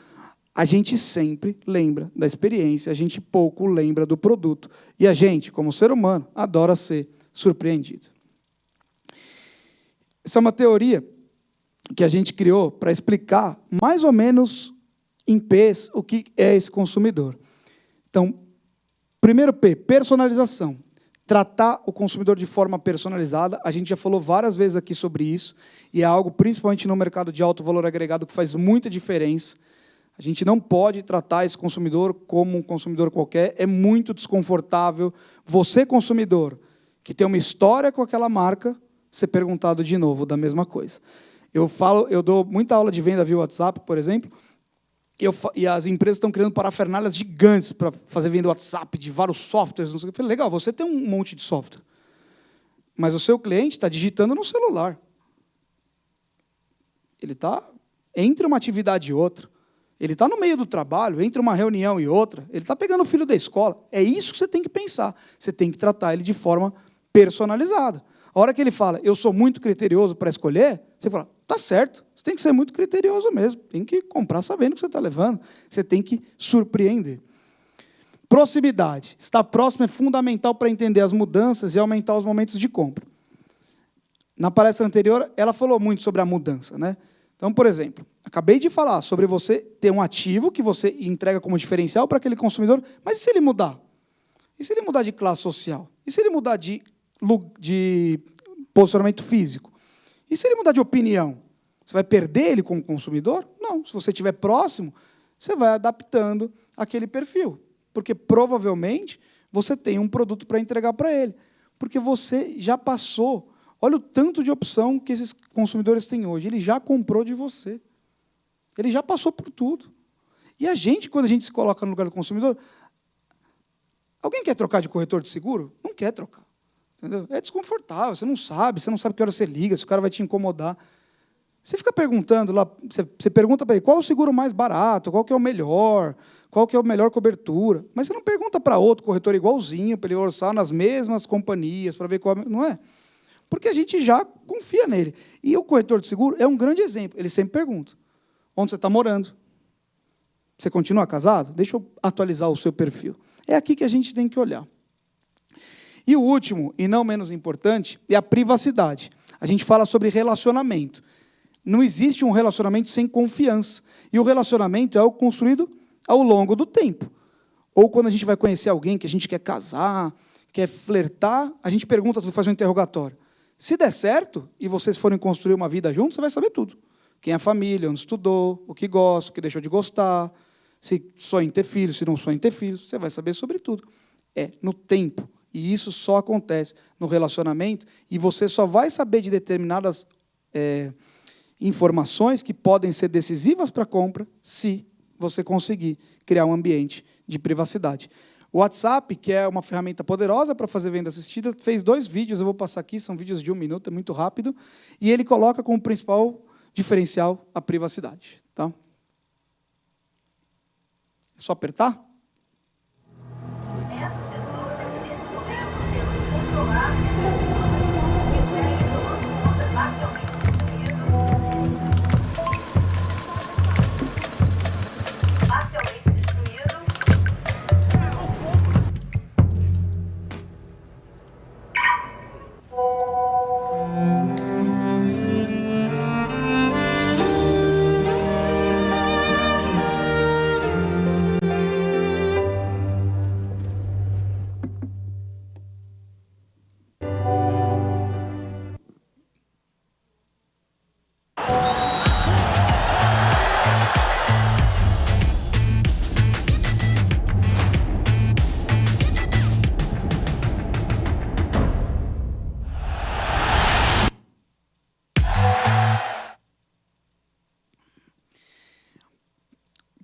A gente sempre lembra da experiência, a gente pouco lembra do produto. E a gente, como ser humano, adora ser surpreendido. Essa é uma teoria que a gente criou para explicar, mais ou menos, em P's, o que é esse consumidor. Então, primeiro P, personalização. Tratar o consumidor de forma personalizada. A gente já falou várias vezes aqui sobre isso, e é algo, principalmente no mercado de alto valor agregado, que faz muita diferença. A gente não pode tratar esse consumidor como um consumidor qualquer, é muito desconfortável. Você, consumidor, que tem uma história com aquela marca, ser perguntado de novo da mesma coisa. Eu dou muita aula de venda via WhatsApp, por exemplo, e as empresas estão criando parafernálias gigantes para fazer venda WhatsApp de vários softwares. Não sei o que. Eu falei, legal, você tem um monte de software, mas o seu cliente está digitando no celular. Ele está entre uma atividade e outra. Ele está no meio do trabalho, entre uma reunião e outra, ele está pegando o filho da escola. É isso que você tem que pensar. Você tem que tratar ele de forma personalizada. A hora que ele fala, eu sou muito criterioso para escolher, você fala, tá certo, você tem que ser muito criterioso mesmo. Tem que comprar sabendo o que você está levando. Você tem que surpreender. Proximidade. Estar próximo é fundamental para entender as mudanças e aumentar os momentos de compra. Na palestra anterior, ela falou muito sobre a mudança, né? Então, por exemplo, acabei de falar sobre você ter um ativo que você entrega como diferencial para aquele consumidor, mas e se ele mudar? E se ele mudar de classe social? E se ele mudar de posicionamento físico? E se ele mudar de opinião? Você vai perder ele como consumidor? Não. Se você estiver próximo, você vai adaptando aquele perfil. Porque, provavelmente, você tem um produto para entregar para ele. Porque você já passou. Olha o tanto de opção que esses consumidores têm hoje. Ele já comprou de você. Ele já passou por tudo. E a gente, quando a gente se coloca no lugar do consumidor, alguém quer trocar de corretor de seguro? Não quer trocar. Entendeu? É desconfortável, você não sabe que hora você liga, se o cara vai te incomodar. Você fica perguntando lá, você pergunta para ele qual é o seguro mais barato, qual que é o melhor, qual que é a melhor cobertura. Mas você não pergunta para outro corretor igualzinho, para ele orçar nas mesmas companhias, para ver qual... Não é? Porque a gente já confia nele. E o corretor de seguro é um grande exemplo. Ele sempre pergunta, onde você está morando? Você continua casado? Deixa eu atualizar o seu perfil. É aqui que a gente tem que olhar. E o último, e não menos importante, é a privacidade. A gente fala sobre relacionamento. Não existe um relacionamento sem confiança. E o relacionamento é o construído ao longo do tempo. Ou quando a gente vai conhecer alguém que a gente quer casar, quer flertar, a gente pergunta tudo, faz um interrogatório. Se der certo, e vocês forem construir uma vida juntos, você vai saber tudo. Quem é a família, onde estudou, o que gosta, o que deixou de gostar, se sonha em ter filhos, se não sonha em ter filhos, você vai saber sobre tudo. É no tempo. E isso só acontece no relacionamento, e você só vai saber de determinadas informações que podem ser decisivas para a compra se você conseguir criar um ambiente de privacidade. O WhatsApp, que é uma ferramenta poderosa para fazer venda assistida, fez 2 vídeos, eu vou passar aqui, são vídeos de 1 minuto, é muito rápido, e ele coloca como principal diferencial a privacidade. Tá? É só apertar?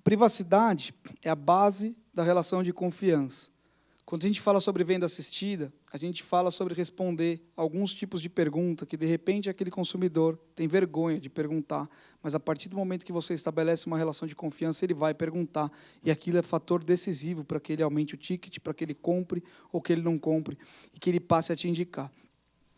Privacidade é a base da relação de confiança. Quando a gente fala sobre venda assistida, a gente fala sobre responder alguns tipos de pergunta que, de repente, aquele consumidor tem vergonha de perguntar, mas, a partir do momento que você estabelece uma relação de confiança, ele vai perguntar, e aquilo é fator decisivo para que ele aumente o ticket, para que ele compre ou que ele não compre, e que ele passe a te indicar.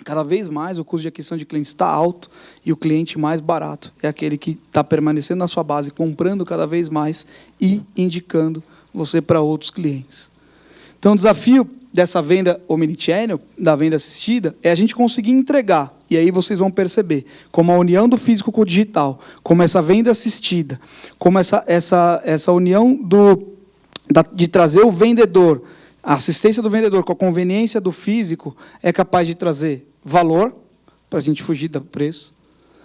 Cada vez mais o custo de aquisição de clientes está alto e o cliente mais barato é aquele que está permanecendo na sua base, comprando cada vez mais e indicando você para outros clientes. Então, o desafio dessa venda omnichannel, da venda assistida, é a gente conseguir entregar, e aí vocês vão perceber, como a união do físico com o digital, como essa venda assistida, como essa união de trazer o vendedor, a assistência do vendedor com a conveniência do físico é capaz de trazer valor, para a gente fugir do preço,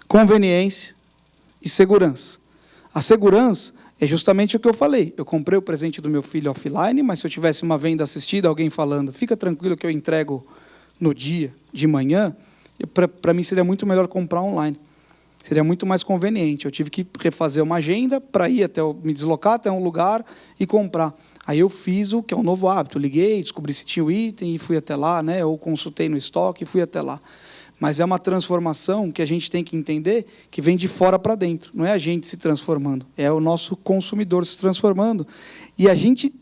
conveniência e segurança. A segurança é justamente o que eu falei. Eu comprei o presente do meu filho offline, mas se eu tivesse uma venda assistida, alguém falando, fica tranquilo que eu entrego no dia, de manhã, para mim seria muito melhor comprar online. Seria muito mais conveniente. Eu tive que refazer uma agenda para me deslocar até um lugar e comprar. Aí eu fiz o que é um novo hábito. Eu liguei, descobri se tinha o item e fui até lá, né? Ou consultei no estoque e fui até lá. Mas é uma transformação que a gente tem que entender que vem de fora para dentro. Não é a gente se transformando, é o nosso consumidor se transformando. E a gente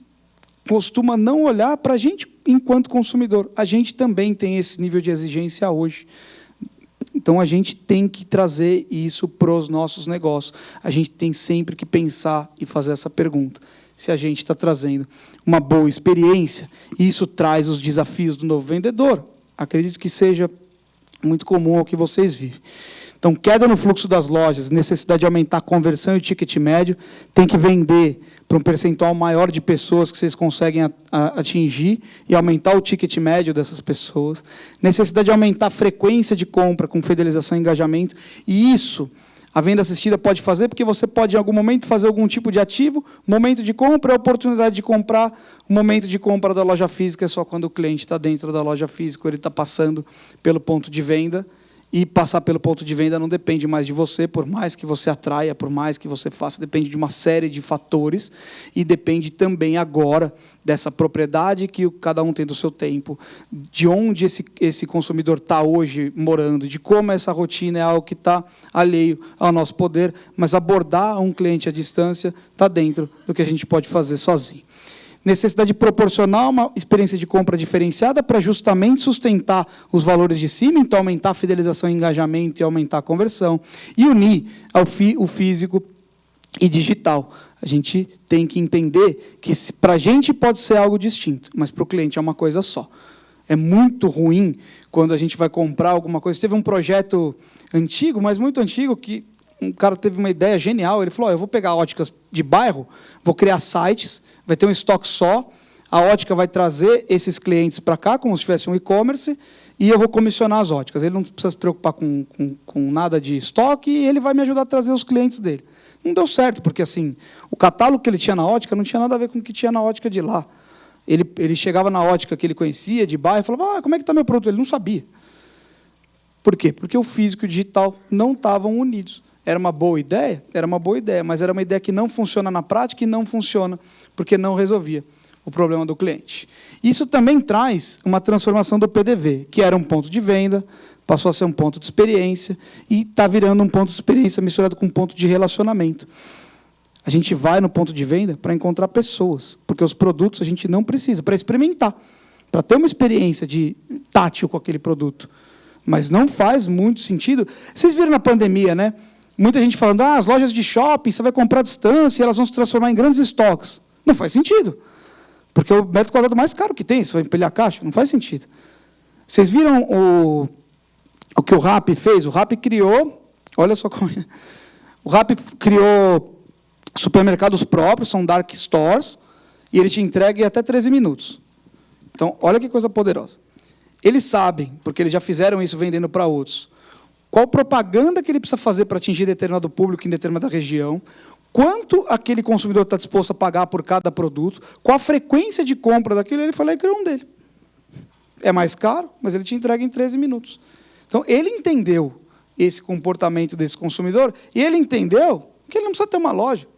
costuma não olhar para a gente enquanto consumidor. A gente também tem esse nível de exigência hoje. Então, a gente tem que trazer isso para os nossos negócios. A gente tem sempre que pensar e fazer essa pergunta. Se a gente está trazendo uma boa experiência, e isso traz os desafios do novo vendedor. Acredito que seja muito comum ao que vocês vivem. Então, queda no fluxo das lojas, necessidade de aumentar a conversão e o ticket médio, tem que vender para um percentual maior de pessoas que vocês conseguem atingir e aumentar o ticket médio dessas pessoas. Necessidade de aumentar a frequência de compra com fidelização e engajamento. E isso, a venda assistida pode fazer, porque você pode, em algum momento, fazer algum tipo de ativo, momento de compra, a oportunidade de comprar, o momento de compra da loja física é só quando o cliente está dentro da loja física, ou ele está passando pelo ponto de venda, e passar pelo ponto de venda não depende mais de você, por mais que você atraia, por mais que você faça, depende de uma série de fatores, e depende também agora dessa propriedade que cada um tem do seu tempo, de onde esse consumidor está hoje morando, de como essa rotina é algo que está alheio ao nosso poder, mas abordar um cliente à distância está dentro do que a gente pode fazer sozinho. Necessidade de proporcionar uma experiência de compra diferenciada para justamente sustentar os valores de cima, então aumentar a fidelização e engajamento e aumentar a conversão, e unir o físico e digital. A gente tem que entender que para a gente pode ser algo distinto, mas para o cliente é uma coisa só. É muito ruim quando a gente vai comprar alguma coisa. Teve um projeto antigo, mas muito antigo, que um cara teve uma ideia genial. Ele falou, eu vou pegar óticas de bairro, vou criar sites, vai ter um estoque só, a ótica vai trazer esses clientes para cá, como se tivesse um e-commerce, e eu vou comissionar as óticas. Ele não precisa se preocupar com nada de estoque, e ele vai me ajudar a trazer os clientes dele. Não deu certo, porque assim, o catálogo que ele tinha na ótica não tinha nada a ver com o que tinha na ótica de lá. Ele chegava na ótica que ele conhecia, de bairro, e falava, como é que está meu produto? Ele não sabia. Por quê? Porque o físico e o digital não estavam unidos. Era uma boa ideia? Era uma boa ideia, mas era uma ideia que não funciona na prática e não funciona porque não resolvia o problema do cliente. Isso também traz uma transformação do PDV, que era um ponto de venda, passou a ser um ponto de experiência e está virando um ponto de experiência misturado com um ponto de relacionamento. A gente vai no ponto de venda para encontrar pessoas, porque os produtos a gente não precisa, para experimentar, para ter uma experiência de tátil com aquele produto. Mas não faz muito sentido. Vocês viram na pandemia, né? Muita gente falando, as lojas de shopping, você vai comprar à distância, elas vão se transformar em grandes estoques. Não faz sentido. Porque é o metro quadrado mais caro que tem, você vai empilhar a caixa, não faz sentido. Vocês viram o que o Rappi fez? O Rappi criou, olha só como é. O Rappi criou supermercados próprios, são dark stores, e ele te entrega em até 13 minutos. Então, olha que coisa poderosa. Eles sabem, porque eles já fizeram isso vendendo para outros, qual propaganda que ele precisa fazer para atingir determinado público em determinada região, quanto aquele consumidor está disposto a pagar por cada produto, qual a frequência de compra daquilo, ele foi lá e criou um dele. É mais caro, mas ele te entrega em 13 minutos. Então, ele entendeu esse comportamento desse consumidor, e ele entendeu que ele não precisa ter uma loja.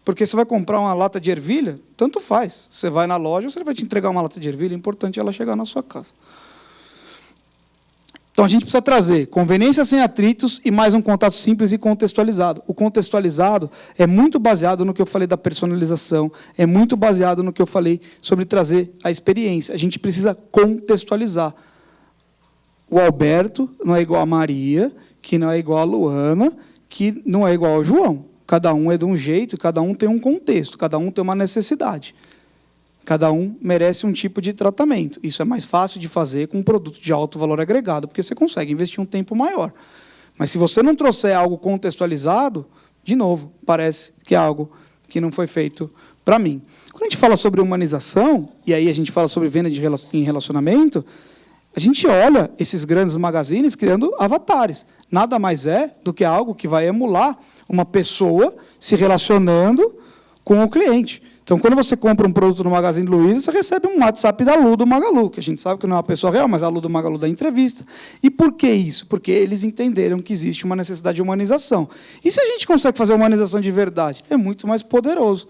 Porque você vai comprar uma lata de ervilha, tanto faz. Você vai na loja, você vai te entregar uma lata de ervilha, é importante ela chegar na sua casa. Então, a gente precisa trazer conveniência sem atritos e mais um contato simples e contextualizado. O contextualizado é muito baseado no que eu falei da personalização, é muito baseado no que eu falei sobre trazer a experiência. A gente precisa contextualizar. O Alberto não é igual a Maria, que não é igual a Luana, que não é igual ao João. Cada um é de um jeito, cada um tem um contexto, cada um tem uma necessidade. Cada um merece um tipo de tratamento. Isso é mais fácil de fazer com um produto de alto valor agregado, porque você consegue investir um tempo maior. Mas se você não trouxer algo contextualizado, de novo, parece que é algo que não foi feito para mim. Quando a gente fala sobre humanização, e aí a gente fala sobre venda em relacionamento, a gente olha esses grandes magazines criando avatares. Nada mais é do que algo que vai emular uma pessoa se relacionando com o cliente. Então, quando você compra um produto no Magazine Luiza, você recebe um WhatsApp da Lu do Magalu, que a gente sabe que não é uma pessoa real, mas é a Lu do Magalu da entrevista. E por que isso? Porque eles entenderam que existe uma necessidade de humanização. E se a gente consegue fazer humanização de verdade? É muito mais poderoso.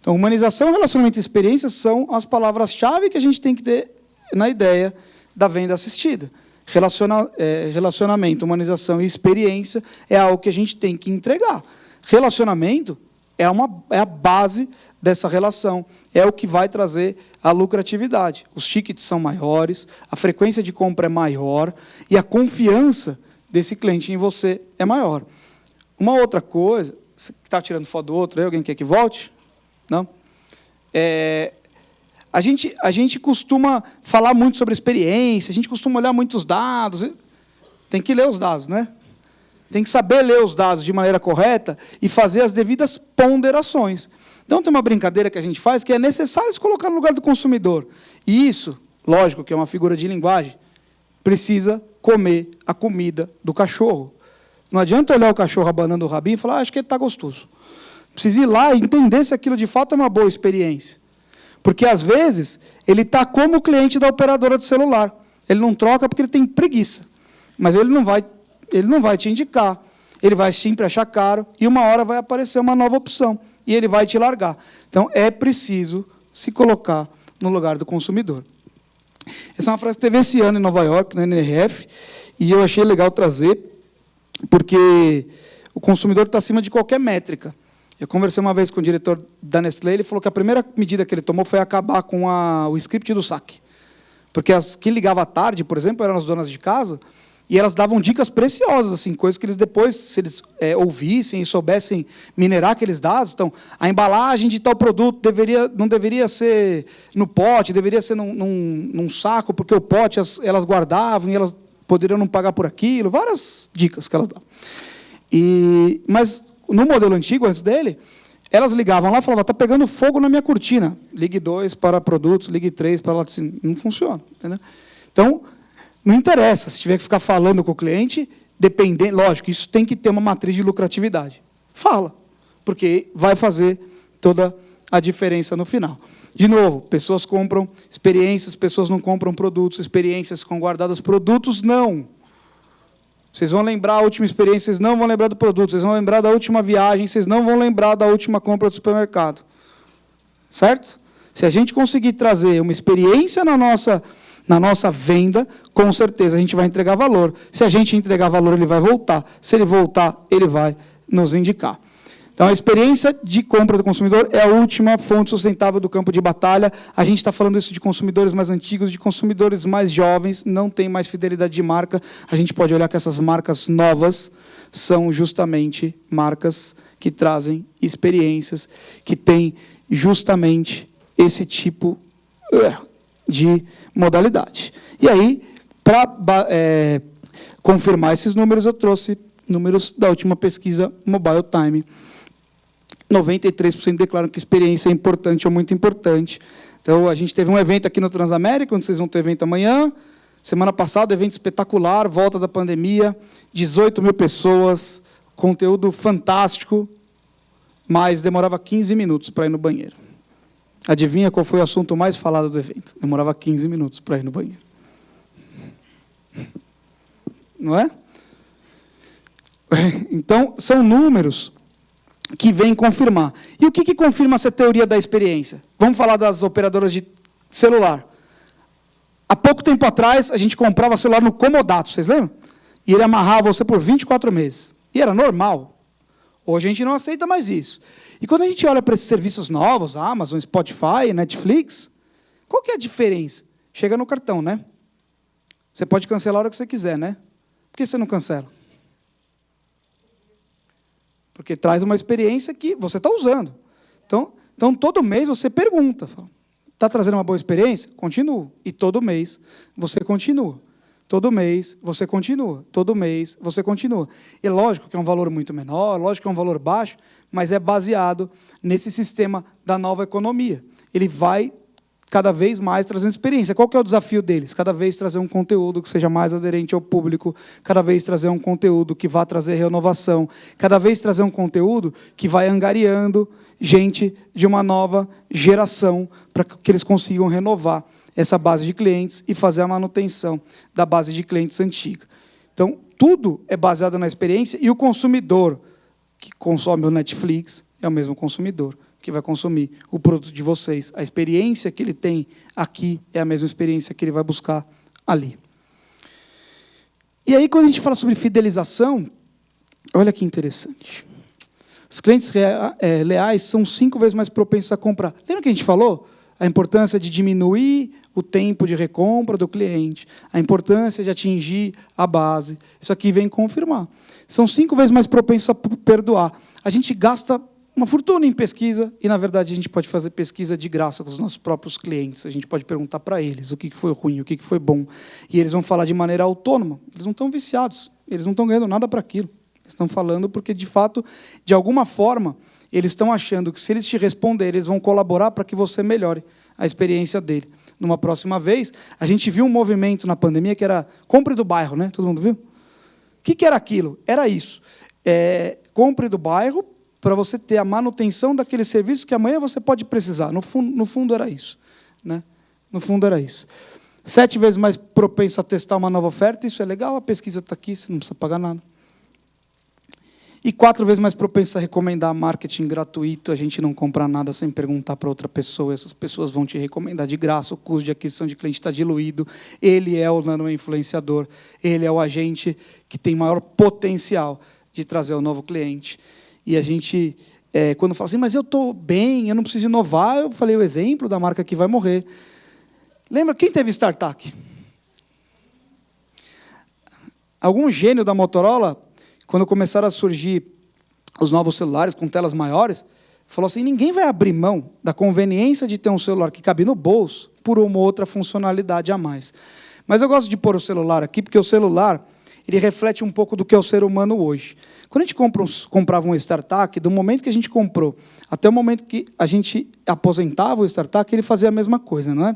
Então, humanização, relacionamento e experiência são as palavras-chave que a gente tem que ter na ideia da venda assistida. Relacionamento, humanização e experiência é algo que a gente tem que entregar. Relacionamento é a base dessa relação, é o que vai trazer a lucratividade. Os tickets são maiores, a frequência de compra é maior e a confiança desse cliente em você é maior. Uma outra coisa, você está tirando foto do outro, alguém quer que volte? Não? A gente costuma falar muito sobre experiência, a gente costuma olhar muitos dados, tem que ler os dados, né? Tem que saber ler os dados de maneira correta e fazer as devidas ponderações. Então, tem uma brincadeira que a gente faz que é necessário se colocar no lugar do consumidor. E isso, lógico que é uma figura de linguagem, precisa comer a comida do cachorro. Não adianta olhar o cachorro abanando o rabinho e falar, acho que ele está gostoso. Precisa ir lá e entender se aquilo de fato é uma boa experiência. Porque, às vezes, ele está como o cliente da operadora de celular. Ele não troca porque ele tem preguiça. Mas ele não vai te indicar. Ele vai sempre achar caro e uma hora vai aparecer uma nova opção. E ele vai te largar. Então, é preciso se colocar no lugar do consumidor. Essa é uma frase que teve esse ano em Nova York, no NRF, e eu achei legal trazer, porque o consumidor está acima de qualquer métrica. Eu conversei uma vez com o diretor da Nestlé, ele falou que a primeira medida que ele tomou foi acabar com o script do saque. Porque quem ligava à tarde, por exemplo, eram as donas de casa, e elas davam dicas preciosas, assim, coisas que eles depois, se eles ouvissem e soubessem minerar aqueles dados. Então, a embalagem de tal produto não deveria ser no pote, deveria ser num saco, porque o pote elas guardavam e elas poderiam não pagar por aquilo, várias dicas que elas davam. Mas, no modelo antigo, antes dele, elas ligavam lá e falavam, está pegando fogo na minha cortina. Ligue 2 para produtos, ligue 3 para... Assim, não funciona. Entendeu? Então, não interessa se tiver que ficar falando com o cliente, dependendo, lógico, isso tem que ter uma matriz de lucratividade. Fala, porque vai fazer toda a diferença no final. De novo, pessoas compram experiências, pessoas não compram produtos, experiências ficam guardadas, produtos não. Vocês vão lembrar a última experiência, vocês não vão lembrar do produto, vocês vão lembrar da última viagem, vocês não vão lembrar da última compra do supermercado. Certo? Se a gente conseguir trazer uma experiência na nossa venda, com certeza a gente vai entregar valor. Se a gente entregar valor, ele vai voltar. Se ele voltar, ele vai nos indicar. Então, a experiência de compra do consumidor é a última fonte sustentável do campo de batalha. A gente está falando isso de consumidores mais antigos, de consumidores mais jovens, não tem mais fidelidade de marca. A gente pode olhar que essas marcas novas são justamente marcas que trazem experiências, que têm justamente esse tipo de modalidade. E aí, para confirmar esses números, eu trouxe números da última pesquisa Mobile Time. 93% declaram que experiência é importante ou muito importante. Então, a gente teve um evento aqui no Transamérica, onde vocês vão ter evento amanhã. Semana passada, evento espetacular, volta da pandemia, 18 mil pessoas, conteúdo fantástico, mas demorava 15 minutos para ir no banheiro. Adivinha qual foi o assunto mais falado do evento? Demorava 15 minutos para ir no banheiro. Não é? Então, são números que vêm confirmar. E o que confirma essa teoria da experiência? Vamos falar das operadoras de celular. Há pouco tempo atrás, a gente comprava celular no Comodato, vocês lembram? E ele amarrava você por 24 meses. E era normal. Hoje a gente não aceita mais isso. E quando a gente olha para esses serviços novos, Amazon, Spotify, Netflix, qual que é a diferença? Chega no cartão, né? Você pode cancelar a hora que você quiser, né? Por que você não cancela? Porque traz uma experiência que você está usando. Então, todo mês você pergunta, está trazendo uma boa experiência? Continua. E todo mês você continua. Todo mês você continua. Todo mês você continua. E lógico que é um valor muito menor, lógico que é um valor baixo, mas é baseado nesse sistema da nova economia. Ele vai cada vez mais trazendo experiência. Qual que é o desafio deles? Cada vez trazer um conteúdo que seja mais aderente ao público, cada vez trazer um conteúdo que vá trazer renovação, cada vez trazer um conteúdo que vai angariando gente de uma nova geração para que eles consigam renovar essa base de clientes e fazer a manutenção da base de clientes antiga. Então, tudo é baseado na experiência e o consumidor que consome o Netflix é o mesmo consumidor que vai consumir o produto de vocês. A experiência que ele tem aqui é a mesma experiência que ele vai buscar ali. E aí, quando a gente fala sobre fidelização, olha que interessante. Os clientes leais são 5 vezes mais propensos a comprar. Lembra que a gente falou? A importância de diminuir o tempo de recompra do cliente, a importância de atingir a base. Isso aqui vem confirmar. São 5 vezes mais propensos a perdoar. A gente gasta uma fortuna em pesquisa e, na verdade, a gente pode fazer pesquisa de graça com os nossos próprios clientes. A gente pode perguntar para eles o que foi ruim, o que foi bom. E eles vão falar de maneira autônoma. Eles não estão viciados, eles não estão ganhando nada para aquilo. Eles estão falando porque, de fato, de alguma forma, eles estão achando que, se eles te responderem, eles vão colaborar para que você melhore a experiência dele. Numa próxima vez, a gente viu um movimento na pandemia que era compre do bairro, né? Todo mundo viu? O que era aquilo? Era isso. Compre do bairro para você ter a manutenção daquele serviço que amanhã você pode precisar. No fundo era isso. Né? No fundo era isso. 7 vezes mais propenso a testar uma nova oferta, isso é legal, a pesquisa está aqui, você não precisa pagar nada. E 4 vezes mais propenso a recomendar marketing gratuito, a gente não comprar nada sem perguntar para outra pessoa, essas pessoas vão te recomendar de graça, o custo de aquisição de cliente está diluído, ele é o nano-influenciador, ele é o agente que tem maior potencial de trazer o novo cliente. E a gente, quando fala assim, mas eu estou bem, eu não preciso inovar, eu falei o exemplo da marca que vai morrer. Lembra, quem teve StarTAC? Algum gênio da Motorola, quando começaram a surgir os novos celulares com telas maiores, falou assim, ninguém vai abrir mão da conveniência de ter um celular que cabe no bolso por uma outra funcionalidade a mais. Mas eu gosto de pôr o celular aqui, porque o celular ele reflete um pouco do que é o ser humano hoje. Quando a gente comprava um StarTAC, do momento que a gente comprou até o momento que a gente aposentava o StarTAC, ele fazia a mesma coisa, não é?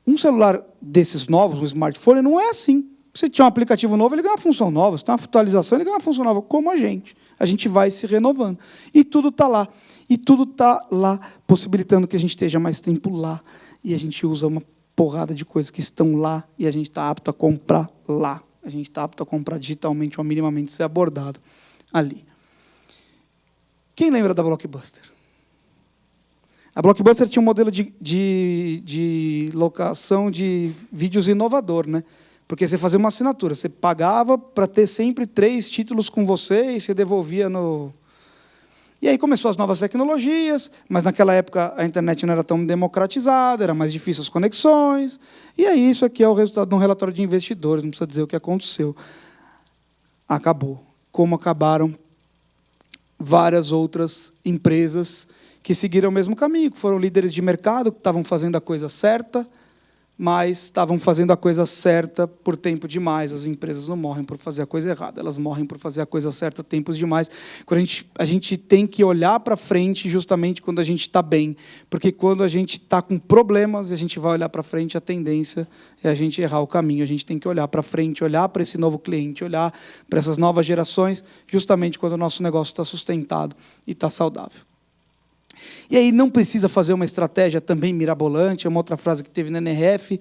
Um celular desses novos, um smartphone, não é assim. Se tiver um aplicativo novo, ele ganha uma função nova. Se tem uma atualização, ele ganha uma função nova, como a gente. A gente vai se renovando. E tudo está lá. E tudo está lá, possibilitando que a gente esteja mais tempo lá. E a gente usa uma porrada de coisas que estão lá, e a gente está apto a comprar lá. A gente está apto a comprar digitalmente ou minimamente ser abordado ali. Quem lembra da Blockbuster? A Blockbuster tinha um modelo de locação de vídeos inovador, né? Porque você fazia uma assinatura, você pagava para ter sempre 3 títulos com você e você devolvia no... E aí começou as novas tecnologias, mas naquela época a internet não era tão democratizada, era mais difícil as conexões. E aí isso aqui é o resultado de um relatório de investidores, não precisa dizer o que aconteceu. Acabou. Como acabaram várias outras empresas que seguiram o mesmo caminho, que foram líderes de mercado, que estavam fazendo a coisa certa, mas estavam fazendo a coisa certa por tempo demais. As empresas não morrem por fazer a coisa errada, elas morrem por fazer a coisa certa tempos demais. Quando a gente tem que olhar para frente justamente quando a gente está bem, porque quando a gente está com problemas e a gente vai olhar para frente, a tendência é a gente errar o caminho. A gente tem que olhar para frente, olhar para esse novo cliente, olhar para essas novas gerações, justamente quando o nosso negócio está sustentado e está saudável. E aí não precisa fazer uma estratégia também mirabolante, é uma outra frase que teve na NRF.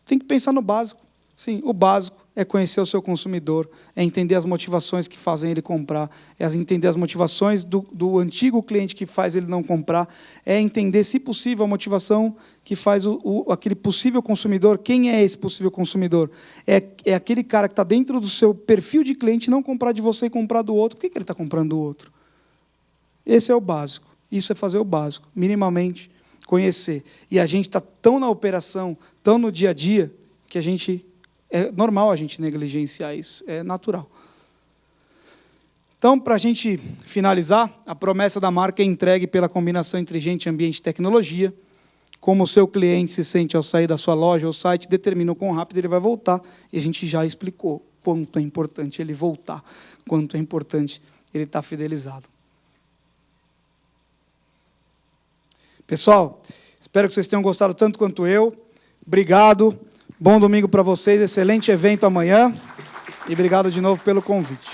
Tem que pensar no básico. Sim, o básico é conhecer o seu consumidor, é entender as motivações que fazem ele comprar, é entender as motivações do antigo cliente que faz ele não comprar, é entender, se possível, a motivação que faz aquele possível consumidor. Quem é esse possível consumidor? É aquele cara que está dentro do seu perfil de cliente não comprar de você e comprar do outro. Por que ele está comprando do outro? Esse é o básico. Isso é fazer o básico, minimamente conhecer. E a gente está tão na operação, tão no dia a dia, que é normal a gente negligenciar isso, é natural. Então, para a gente finalizar, a promessa da marca é entregue pela combinação entre gente, ambiente e tecnologia. Como o seu cliente se sente ao sair da sua loja ou site, determina o quão rápido ele vai voltar. E a gente já explicou quanto é importante ele voltar, quanto é importante ele estar fidelizado. Pessoal, espero que vocês tenham gostado tanto quanto eu. Obrigado. Bom domingo para vocês. Excelente evento amanhã. E obrigado de novo pelo convite.